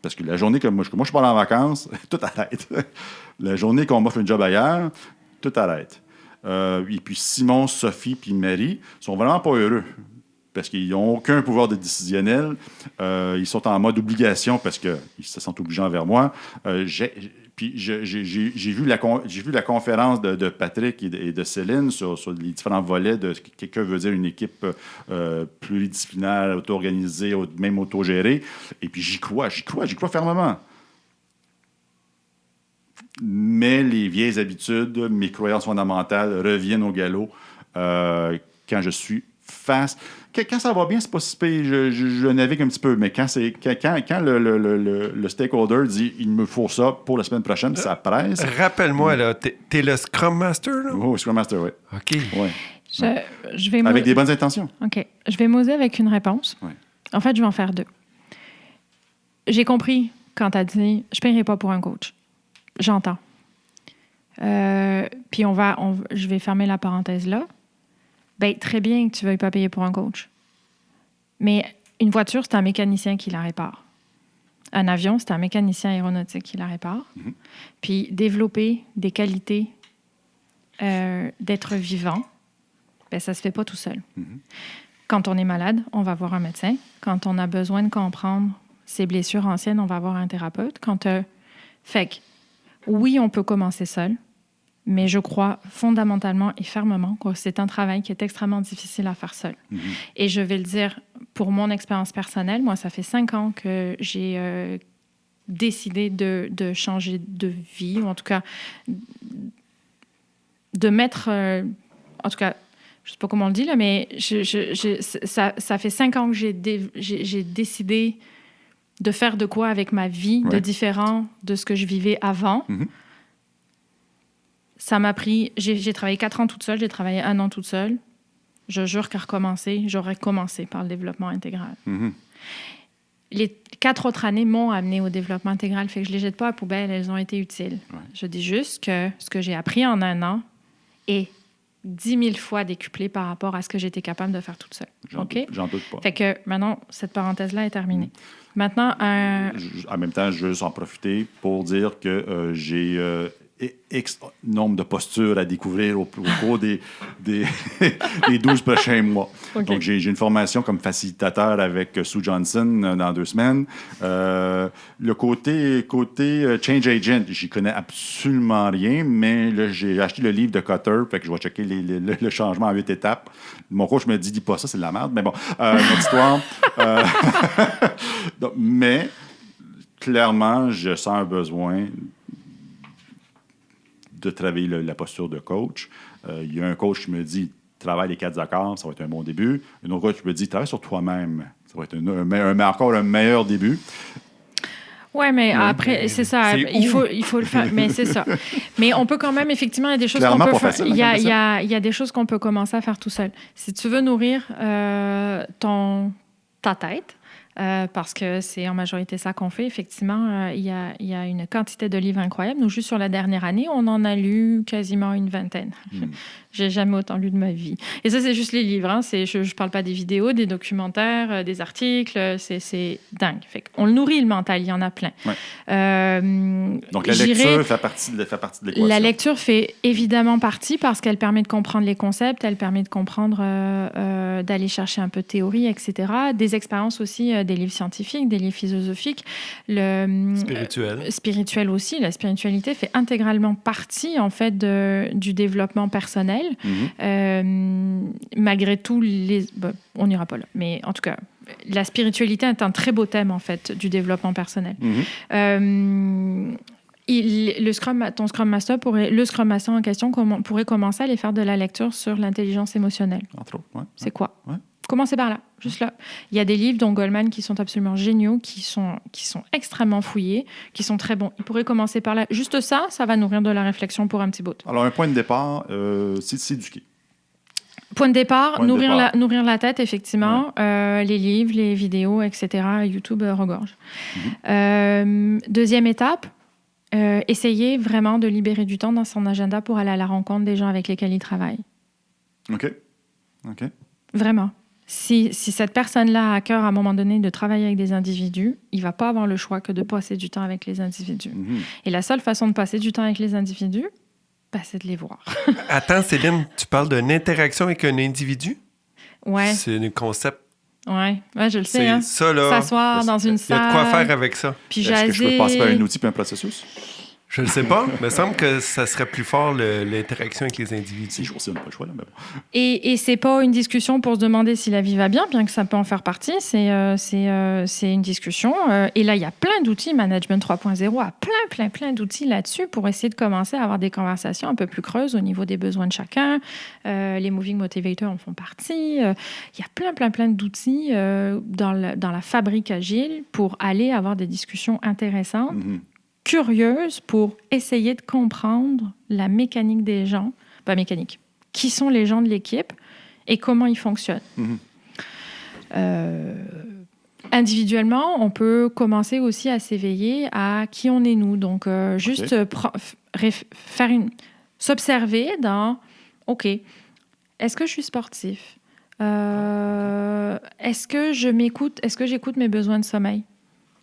Parce que la journée que moi je suis pas en vacances, tout arrête. La journée qu'on m'offre un job ailleurs, tout arrête. Et puis Simon, Sophie puis Marie sont vraiment pas heureux parce qu'ils n'ont aucun pouvoir de décisionnel. Ils sont en mode obligation parce qu'ils se sentent obligés envers moi. Puis j'ai vu la conférence de Patrick et de Céline sur les différents volets de ce que quelqu'un veut dire une équipe pluridisciplinaire, auto-organisée, même auto-gérée. Et puis j'y crois fermement. mais les vieilles habitudes, mes croyances fondamentales reviennent au galop quand je suis face... Quand ça va bien, c'est pas si pire, je navigue un petit peu, mais quand le stakeholder dit « il me faut ça pour la semaine prochaine », ça presse. Rappelle-moi, là, t'es le Scrum Master, là? Oh, Scrum Master, oui. OK. Ouais. Je vais avec des bonnes intentions. OK. Je vais m'oser avec une réponse. Ouais. En fait, je vais en faire 2. J'ai compris quand tu as dit « je ne paierai pas pour un coach ». J'entends. Puis je vais fermer la parenthèse là. Ben, très bien que tu ne veuilles pas payer pour un coach. Mais une voiture, c'est un mécanicien qui la répare. Un avion, c'est un mécanicien aéronautique qui la répare. Mm-hmm. Puis développer des qualités d'être vivant, ben, ça ne se fait pas tout seul. Mm-hmm. Quand on est malade, on va voir un médecin. Quand on a besoin de comprendre ses blessures anciennes, on va voir un thérapeute. Fait que, oui, on peut commencer seul, mais je crois fondamentalement et fermement que c'est un travail qui est extrêmement difficile à faire seul. Mm-hmm. Et je vais le dire pour mon expérience personnelle. Moi, ça fait 5 ans que j'ai décidé de changer de vie, ou en tout cas de mettre... en tout cas, je ne sais pas comment on le dit, là, mais ça fait 5 ans que j'ai décidé de faire de quoi avec ma vie, de différent de ce que je vivais avant. Mm-hmm. Ça m'a pris... J'ai travaillé 4 ans toute seule, j'ai travaillé 1 an toute seule. Je jure qu'à recommencer, j'aurais commencé par le développement intégral. Mm-hmm. Les 4 autres années m'ont amené au développement intégral, fait que je ne les jette pas à la poubelle, elles ont été utiles. Ouais. Je dis juste que ce que j'ai appris en 1 an est 10 000 fois décuplé par rapport à ce que j'étais capable de faire toute seule. J'en doute pas. Fait que maintenant, cette parenthèse-là est terminée. Maintenant, en même temps, je veux juste en profiter pour dire que j'ai... X nombre de postures à découvrir au cours des 12 prochains mois. Okay. Donc, j'ai une formation comme facilitateur avec Sue Johnson dans 2 semaines. Le côté Change Agent, j'y connais absolument rien, mais là, j'ai acheté le livre de Cutter, fait que je vais checker le changement en 8 étapes. Mon coach me dit pas ça, c'est de la merde, mais bon, notre histoire. Donc, mais, clairement, je sens un besoin de travailler la posture de coach. Il y a un coach qui me dit « Travaille les 4 accords, ça va être un bon début. » Un autre coach qui me dit « Travaille sur toi-même, ça va être encore un meilleur début. » Oui, mais après, c'est ça. Il faut le faire. Mais c'est ça. Mais on peut quand même, effectivement, il y a des choses qu'on peut faire. Il y a des choses qu'on peut commencer à faire tout seul. Si tu veux nourrir ta tête, parce que c'est en majorité ça qu'on fait. Effectivement, il y a une quantité de livres incroyables. Nous, juste sur la dernière année, on en a lu quasiment une 20aine. J'ai jamais autant lu de ma vie. Et ça, c'est juste les livres. Hein. Je parle pas des vidéos, des documentaires, des articles. C'est dingue. Fait qu'on le nourrit, le mental. Il y en a plein. Ouais. Donc, la lecture fait partie de l'équation. La lecture fait évidemment partie parce qu'elle permet de comprendre les concepts, elle permet de comprendre, d'aller chercher un peu de théorie, etc. Des expériences aussi, des livres scientifiques, des livres philosophiques. Spirituel aussi. La spiritualité fait intégralement partie, en fait, du développement personnel. Malgré tout, on n'ira pas là. Mais en tout cas, la spiritualité est un très beau thème, en fait, du développement personnel. Ton Scrum Master le Scrum Master en question pourrait commencer à aller faire de la lecture sur l'intelligence émotionnelle. Entre autres, ouais. C'est quoi? Ouais. Commencez par là, juste là. Il y a des livres dont Goleman qui sont absolument géniaux, qui sont extrêmement fouillés, qui sont très bons. Il pourrait commencer par là. Juste ça va nourrir de la réflexion pour un petit bout. Alors, un point de départ, c'est de s'éduquer. Point de départ, nourrir la tête, effectivement. Ouais. Les livres, les vidéos, etc. YouTube regorge. Deuxième étape, essayer vraiment de libérer du temps dans son agenda pour aller à la rencontre des gens avec lesquels il travaille. OK. Vraiment. Si cette personne-là a à cœur, à un moment donné, de travailler avec des individus, il ne va pas avoir le choix que de passer du temps avec les individus. Et la seule façon de passer du temps avec les individus, c'est de les voir. Attends, Céline, tu parles d'une interaction avec un individu? Ouais. C'est un concept. Ouais, je le sais. Ça, là, s'asseoir dans une salle. Il y a de quoi faire avec ça. Puis Est-ce que je peux passer par un outil puis un processus? Je ne sais pas. Il me semble que ça serait plus fort l'interaction avec les individus. Ces jours-ci, on n'a pas le choix. Là, mais bon. Et c'est pas une discussion pour se demander si la vie va bien que ça peut en faire partie. C'est une discussion. Et là, il y a plein d'outils. Management 3.0 a plein d'outils là-dessus pour essayer de commencer à avoir des conversations un peu plus creuses au niveau des besoins de chacun. Les Moving Motivators en font partie. Il y a plein d'outils dans la fabrique agile pour aller avoir des discussions intéressantes. Mm-hmm. Curieuse pour essayer de comprendre la mécanique des gens, qui sont les gens de l'équipe et comment ils fonctionnent. Mm-hmm. Individuellement, on peut commencer aussi à s'éveiller à qui on est nous. Donc, juste s'observer dans, OK, est-ce que je suis sportif? Est-ce que je m'écoute? Est-ce que j'écoute mes besoins de sommeil?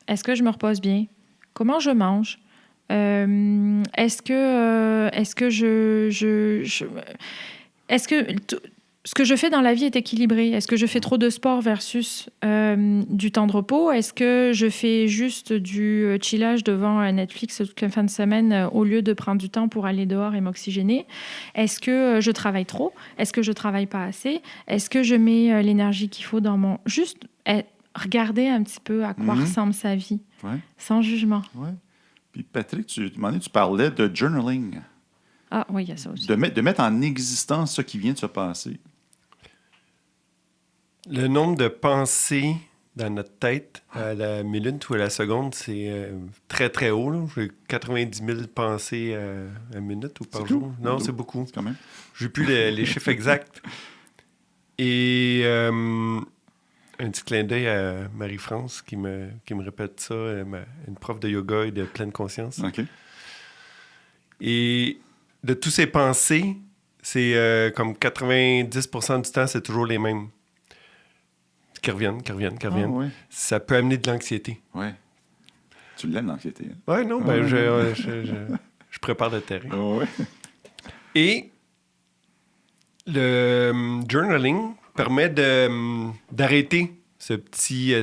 Est-ce que je me repose bien? Comment je mange? Est-ce que ce que je fais dans la vie est équilibré? Est-ce que je fais trop de sport versus du temps de repos? Est-ce que je fais juste du chillage devant Netflix toute la fin de semaine au lieu de prendre du temps pour aller dehors et m'oxygéner? Est-ce que je travaille trop? Est-ce que je travaille pas assez? Est-ce que je mets l'énergie qu'il faut dans mon... Juste regarder un petit peu à quoi ressemble sa vie, sans jugement. Ouais. Puis Patrick, tu parlais de journaling. Ah oui, il y a ça aussi. De mettre en existence ce qui vient de se passer. Le nombre de pensées dans notre tête à la minute ou à la seconde, c'est très, très haut. Là. J'ai 90 000 pensées à la minute ou par jour. Tout? Non, c'est beaucoup. Quand même. Je n'ai plus les chiffres exacts. Et un petit clin d'œil à Marie-France qui me répète ça, une prof de yoga et de pleine conscience. OK. Et de tous ces pensées, c'est comme 90% du temps, c'est toujours les mêmes. Qui reviennent. Ah, ouais. Ça peut amener de l'anxiété. Oui. Tu l'aimes, l'anxiété. Hein? Oui, non, je prépare le terrain. Ouais. Et le journaling permet d'arrêter ce petit...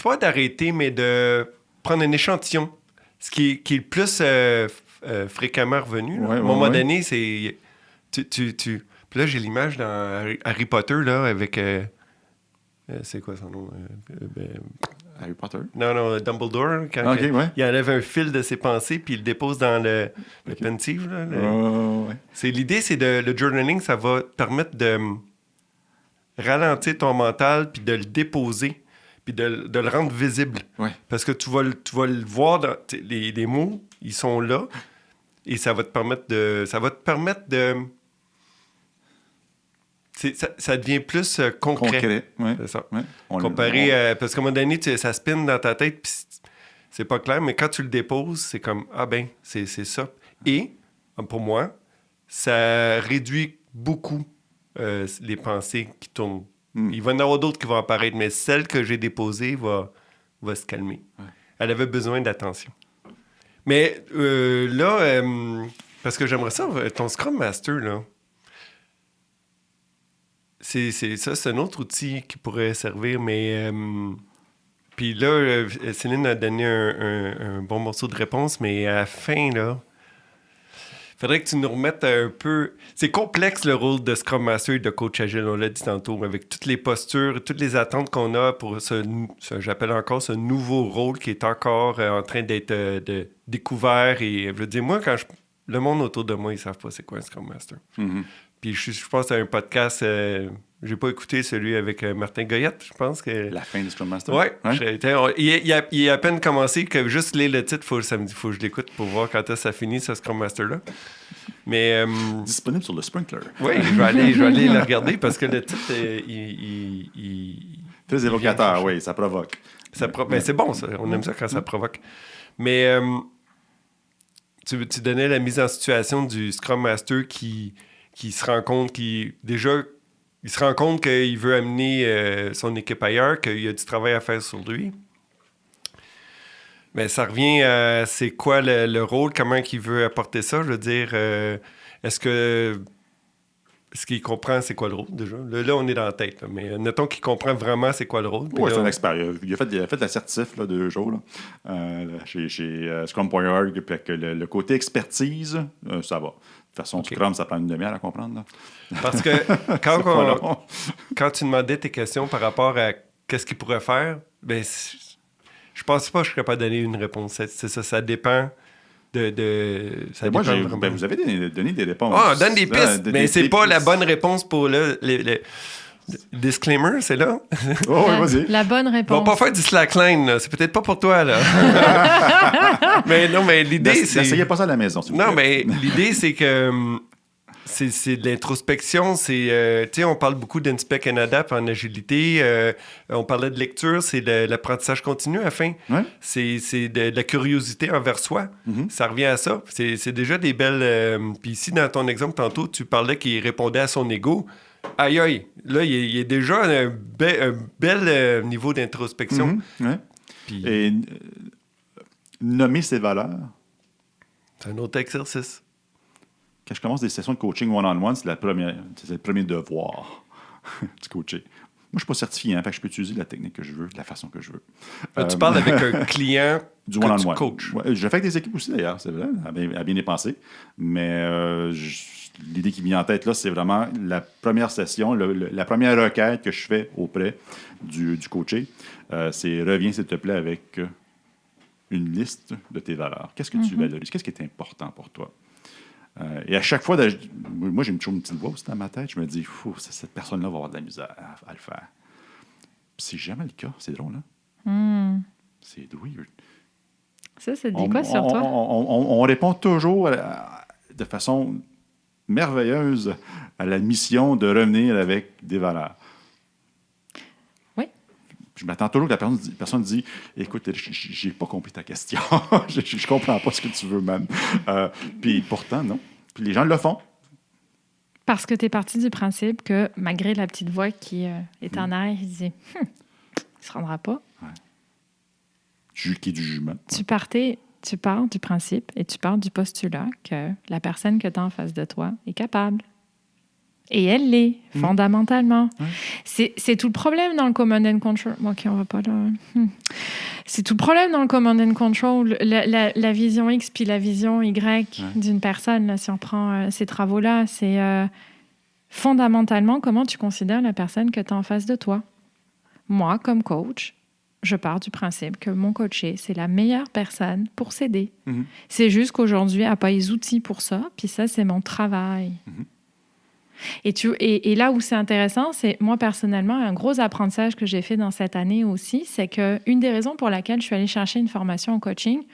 pas d'arrêter, mais de prendre un échantillon. Ce qui est le plus fréquemment revenu. Là. À un moment donné, c'est... Puis là, j'ai l'image dans Harry Potter, là, avec... c'est quoi son nom? Harry Potter? Non, Dumbledore. Quand il enlève un fil de ses pensées, puis il le dépose dans le pensive. Là, L'idée, c'est le journaling, ça va te permettre de ralentir ton mental, puis de le déposer, puis de le rendre visible. Ouais. Parce que tu vas le voir, dans les mots, ils sont là, et ça va te permettre de... Ça devient plus concret. Ouais. C'est ça. Ouais. Comparé parce qu'à un moment donné, ça spinne dans ta tête, puis c'est pas clair, mais quand tu le déposes, c'est comme, ah ben, c'est ça. Et, pour moi, ça réduit beaucoup les pensées qui tournent. Il va y en avoir d'autres qui vont apparaître, mais celle que j'ai déposée va se calmer. Ouais. Elle avait besoin d'attention. Mais là, parce que j'aimerais ça, ton Scrum Master, là, c'est un autre outil qui pourrait servir, mais... Puis là, Céline a donné un bon morceau de réponse, mais à la fin, là, il faudrait que tu nous remettes un peu... C'est complexe, le rôle de Scrum Master et de Coach Agile, on l'a dit tantôt, avec toutes les postures, toutes les attentes qu'on a pour j'appelle encore ce nouveau rôle qui est encore en train d'être découvert. Et je veux dire, moi, le monde autour de moi, ils ne savent pas c'est quoi un Scrum Master. Mm-hmm. Puis je pense à un podcast, j'ai pas écouté celui avec Martin Goyette, je pense que... La fin du Scrum Master? Ouais. Il a à peine commencé que juste lire le titre, samedi, il faut que je l'écoute pour voir quand est-ce que ça finit, ce Scrum Master-là. Mais... disponible sur le Sprinkler. Oui, je vais aller le regarder parce que le titre, très évocateur, oui, ça provoque. Ben, c'est bon, ça. On aime ça quand ça provoque. Mais tu donnais la mise en situation du Scrum Master qui se rend compte il se rend compte qu'il veut amener son équipe ailleurs, qu'il y a du travail à faire sur lui. Mais ça revient à c'est quoi le rôle, comment il veut apporter ça. Je veux dire, est-ce que Est-ce qu'il comprend c'est quoi le rôle, déjà? Là, on est dans la tête. Là. Mais notons qu'il comprend vraiment c'est quoi le rôle. Oui, c'est un expert. Il a fait l'assertif de 2 jours là, chez Scrum.org. Puis que le côté expertise, ça va. De toute façon, Scrum, ça prend une demi-heure à comprendre. Là. Parce que quand tu demandais tes questions par rapport à qu'est-ce qu'il pourrait faire, ben, je pense pas que je suis capable de donner une réponse. C'est ça, ça dépend ça moi, dépend vraiment. vous avez donné des réponses. Ah, donne des pistes, mais c'est pas la bonne réponse pour le disclaimer, c'est là. Oh, oui, vas-y. La bonne réponse. On va pas faire du slackline, là. C'est peut-être pas pour toi, là. mais l'idée, c'est... N'essayez pas ça à la maison, s'il vous plaît. Non, mais l'idée, c'est que c'est de l'introspection. Tu sais, on parle beaucoup d'inspect and adapt en agilité. On parlait de lecture, c'est l'apprentissage continu à la fin. Ouais. C'est de la curiosité envers soi. Mm-hmm. Ça revient à ça. C'est déjà des belles... Puis ici, dans ton exemple, tantôt, tu parlais qu'il répondait à son ego. Aïe, aïe. Là, il y a déjà un bel niveau d'introspection. Mm-hmm. Ouais. Puis, Et nommer ses valeurs. c'est un autre exercice. Quand je commence des sessions de coaching one-on-one, c'est le premier devoir du coacher. Moi, je ne suis pas certifié, fait que je peux utiliser la technique que je veux, de la façon que je veux. Tu parles avec un client du que one-on-one. tu coaches. Ouais, je fais avec des équipes aussi, d'ailleurs, c'est vrai, à bien y penser. Mais l'idée qui me vient en tête, là, c'est vraiment la première session, la première requête que je fais auprès du coaché. C'est « Reviens, s'il te plaît, avec une liste de tes valeurs. Qu'est-ce que tu valorises? Qu'est-ce qui est important pour toi? » Et à chaque fois, moi, j'ai toujours une petite voix aussi dans ma tête. Je me dis, cette personne-là va avoir de la misère à le faire. Puis c'est jamais le cas. C'est drôle, hein? C'est weird. Ça dit quoi sur toi? On répond toujours de façon merveilleuse à la mission de revenir avec des valeurs. Oui. Je m'attends toujours que la personne dise « Écoute, j'ai pas compris ta question. Je comprends pas ce que tu veux même. » Puis pourtant, non. Puis les gens le font. Parce que tu es parti du principe que, malgré la petite voix qui est en arrière, il dit « il se rendra pas. » Qui est du jugement. Tu pars du principe et tu pars du postulat que la personne que tu as en face de toi est capable. Et elle l'est, fondamentalement. C'est tout le problème dans le command and control. OK, on va pas là. C'est tout le problème dans le command and control. La vision X puis la vision Y d'une personne, là, si on prend ces travaux-là, c'est fondamentalement comment tu considères la personne que tu as en face de toi. Moi, comme coach, je pars du principe que mon coaché, c'est la meilleure personne pour s'aider. C'est juste qu'aujourd'hui, elle n'a pas les outils pour ça, puis ça, c'est mon travail. Et là où c'est intéressant, c'est moi, personnellement, un gros apprentissage que j'ai fait dans cette année aussi, c'est qu'une des raisons pour laquelle je suis allée chercher une formation en coaching,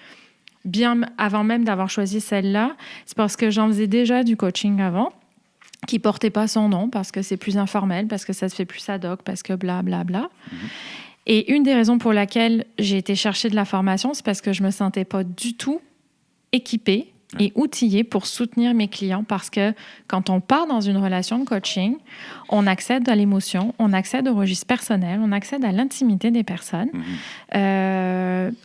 bien avant même d'avoir choisi celle-là, c'est parce que j'en faisais déjà du coaching avant, qui ne portait pas son nom, parce que c'est plus informel, parce que ça se fait plus ad hoc, parce que blablabla. Et une des raisons pour laquelle j'ai été chercher de la formation, c'est parce que je ne me sentais pas du tout équipée et outillée pour soutenir mes clients, parce que quand on part dans une relation de coaching, on accède à l'émotion, on accède au registre personnel, on accède à l'intimité des personnes.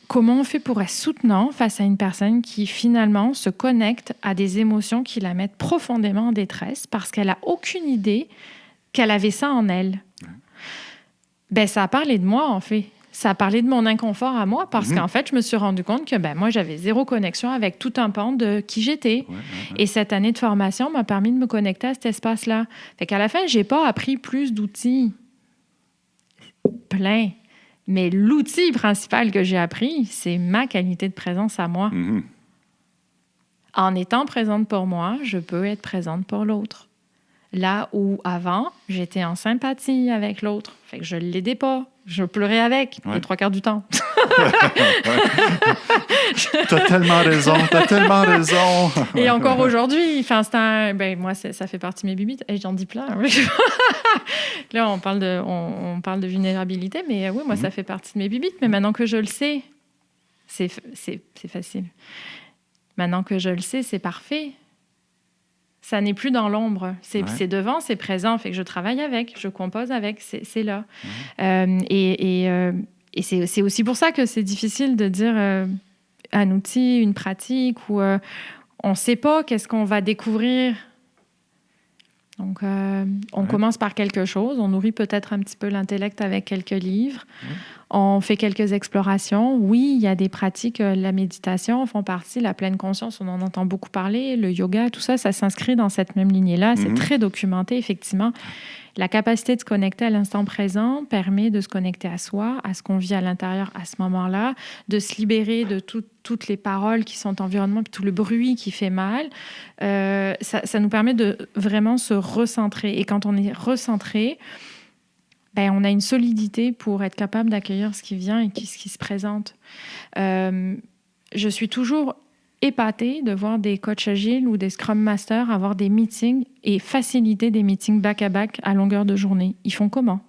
Comment on fait pour être soutenant face à une personne qui finalement se connecte à des émotions qui la mettent profondément en détresse parce qu'elle n'a aucune idée qu'elle avait ça en elle? Ben, ça a parlé de moi, en fait. Ça a parlé de mon inconfort à moi parce qu'en fait, je me suis rendu compte que moi, j'avais zéro connexion avec tout un pan de qui j'étais. Et cette année de formation m'a permis de me connecter à cet espace-là. Fait qu'à la fin, j'ai pas appris plus d'outils. Plein. Mais l'outil principal que j'ai appris, c'est ma qualité de présence à moi. En étant présente pour moi, je peux être présente pour l'autre. Là où, avant, j'étais en sympathie avec l'autre. Fait que je ne l'aidais pas. Je pleurais avec les 3/4 du temps. T'as tellement raison. Et encore aujourd'hui, moi, ça fait partie de mes bibites. Et j'en dis plein. Là, on parle de vulnérabilité, mais oui, moi, ça fait partie de mes bibites. Mais maintenant que je le sais, c'est facile. Maintenant que je le sais, c'est parfait. Ça n'est plus dans l'ombre. C'est devant, c'est présent. Fait que je travaille avec, je compose avec, c'est là. Et c'est aussi pour ça que c'est difficile de dire un outil, une pratique où on ne sait pas qu'est-ce qu'on va découvrir. Donc, Donc, on commence par quelque chose. On nourrit peut-être un petit peu l'intellect avec quelques livres. On fait quelques explorations. Oui, il y a des pratiques. La méditation font partie. La pleine conscience, on en entend beaucoup parler. Le yoga, tout ça, ça s'inscrit dans cette même lignée-là. C'est très documenté, effectivement. La capacité de se connecter à l'instant présent permet de se connecter à soi, à ce qu'on vit à l'intérieur à ce moment-là, de se libérer de toutes les paroles qui sont environnement, puis tout le bruit qui fait mal. Ça nous permet de vraiment se recentrer. Et quand on est recentré, on a une solidité pour être capable d'accueillir ce qui vient et ce qui se présente. Je suis toujours épatée de voir des coachs agiles ou des Scrum Masters avoir des meetings et faciliter des meetings back-à-back à longueur de journée. Ils font comment?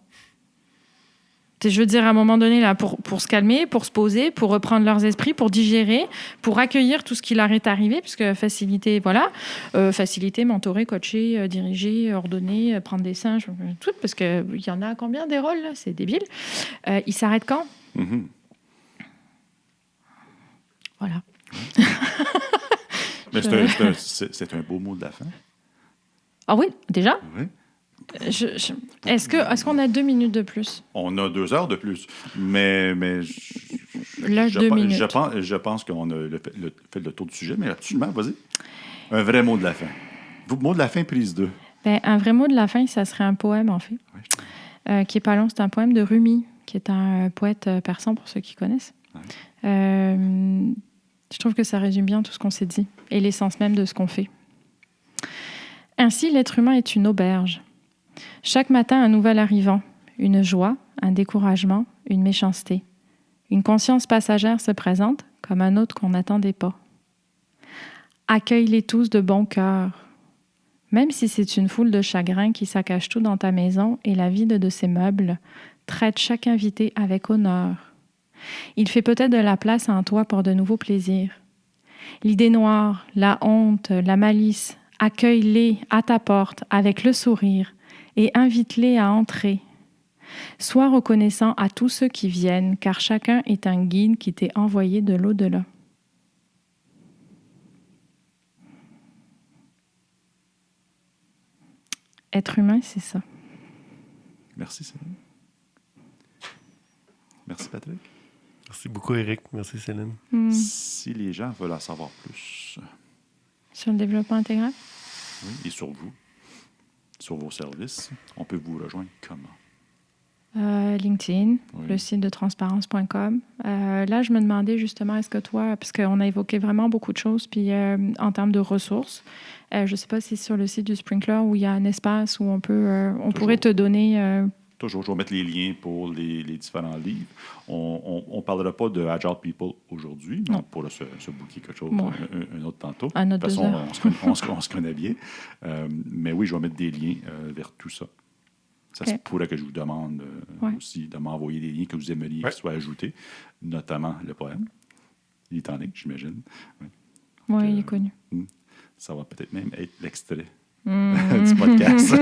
Je veux dire, à un moment donné, là, pour se calmer, pour se poser, pour reprendre leurs esprits, pour digérer, pour accueillir tout ce qui leur est arrivé, puisque faciliter, faciliter, mentorer, coacher, diriger, ordonner, prendre des singes, tout, parce qu'il y en a combien des rôles, là? C'est débile. Ils s'arrêtent quand? Voilà. Mais c'est un beau mot de la fin. Ah oui, déjà? Oui. Est-ce qu'on a 2 minutes de plus? On a 2 heures de plus. Mais là, 2 minutes. Je pense qu'on a fait le tour du sujet, mais absolument, vas-y. Un vrai mot de la fin. Mot de la fin, prise 2. Un vrai mot de la fin, ça serait un poème, en fait, qui est pas long. C'est un poème de Rumi, qui est un poète persan, pour ceux qui connaissent. Ouais. Je trouve que ça résume bien tout ce qu'on s'est dit et l'essence même de ce qu'on fait. Ainsi, l'être humain est une auberge. Chaque matin, un nouvel arrivant, une joie, un découragement, une méchanceté. Une conscience passagère se présente comme un autre qu'on n'attendait pas. Accueille-les tous de bon cœur. Même si c'est une foule de chagrins qui saccage tout dans ta maison et la vide de ses meubles, traite chaque invité avec honneur. Il fait peut-être de la place en toi pour de nouveaux plaisirs. L'idée noire, la honte, la malice, accueille-les à ta porte avec le sourire et invite-les à entrer. Sois reconnaissant à tous ceux qui viennent, car chacun est un guide qui t'est envoyé de l'au-delà. Être humain, c'est ça. Merci, Céline. Merci, Patrick. Merci beaucoup, Éric. Merci, Céline. Si les gens veulent en savoir plus... Sur le développement intégral? Oui, et sur vous, sur vos services, on peut vous rejoindre comment? LinkedIn, le site de transparence.com. Là, je me demandais justement, est-ce que toi, parce qu'on a évoqué vraiment beaucoup de choses, puis en termes de ressources, je ne sais pas si c'est sur le site du Sprinkler où il y a un espace où on pourrait te donner... Toujours, je vais mettre les liens pour les différents livres. On ne parlera pas de Agile People aujourd'hui, mais on pourra se booker quelque chose un autre tantôt. De toute façon, on se connaît bien. Mais oui, je vais mettre des liens vers tout ça. Ça se pourrait que je vous demande aussi de m'envoyer des liens que vous aimeriez qu'ils soient ajoutés, notamment le poème. Il est en ligne, j'imagine. Oui, il est connu. Ça va peut-être même être l'extrait du podcast.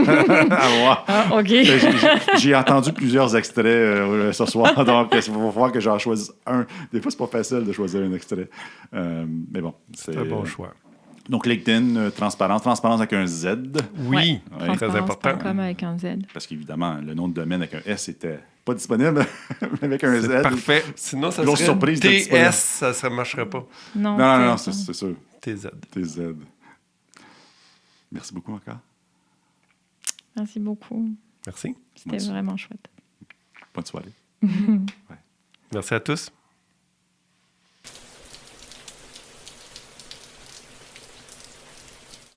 OK. J'ai entendu plusieurs extraits ce soir, donc il va falloir que j'en choisisse un. Des fois, c'est pas facile de choisir un extrait. Mais bon, c'est un bon choix. Donc, LinkedIn, transparence avec un Z. Oui, très important. Comme avec un Z. Parce qu'évidemment, le nom de domaine avec un S n'était pas disponible, mais avec un Z. Parfait. Sinon, ça grosse serait surprise TS, ça ne marcherait pas. Non, c'est sûr. TZ. Merci beaucoup encore. Merci beaucoup. Merci. C'était vraiment chouette. Bonne soirée. Merci à tous.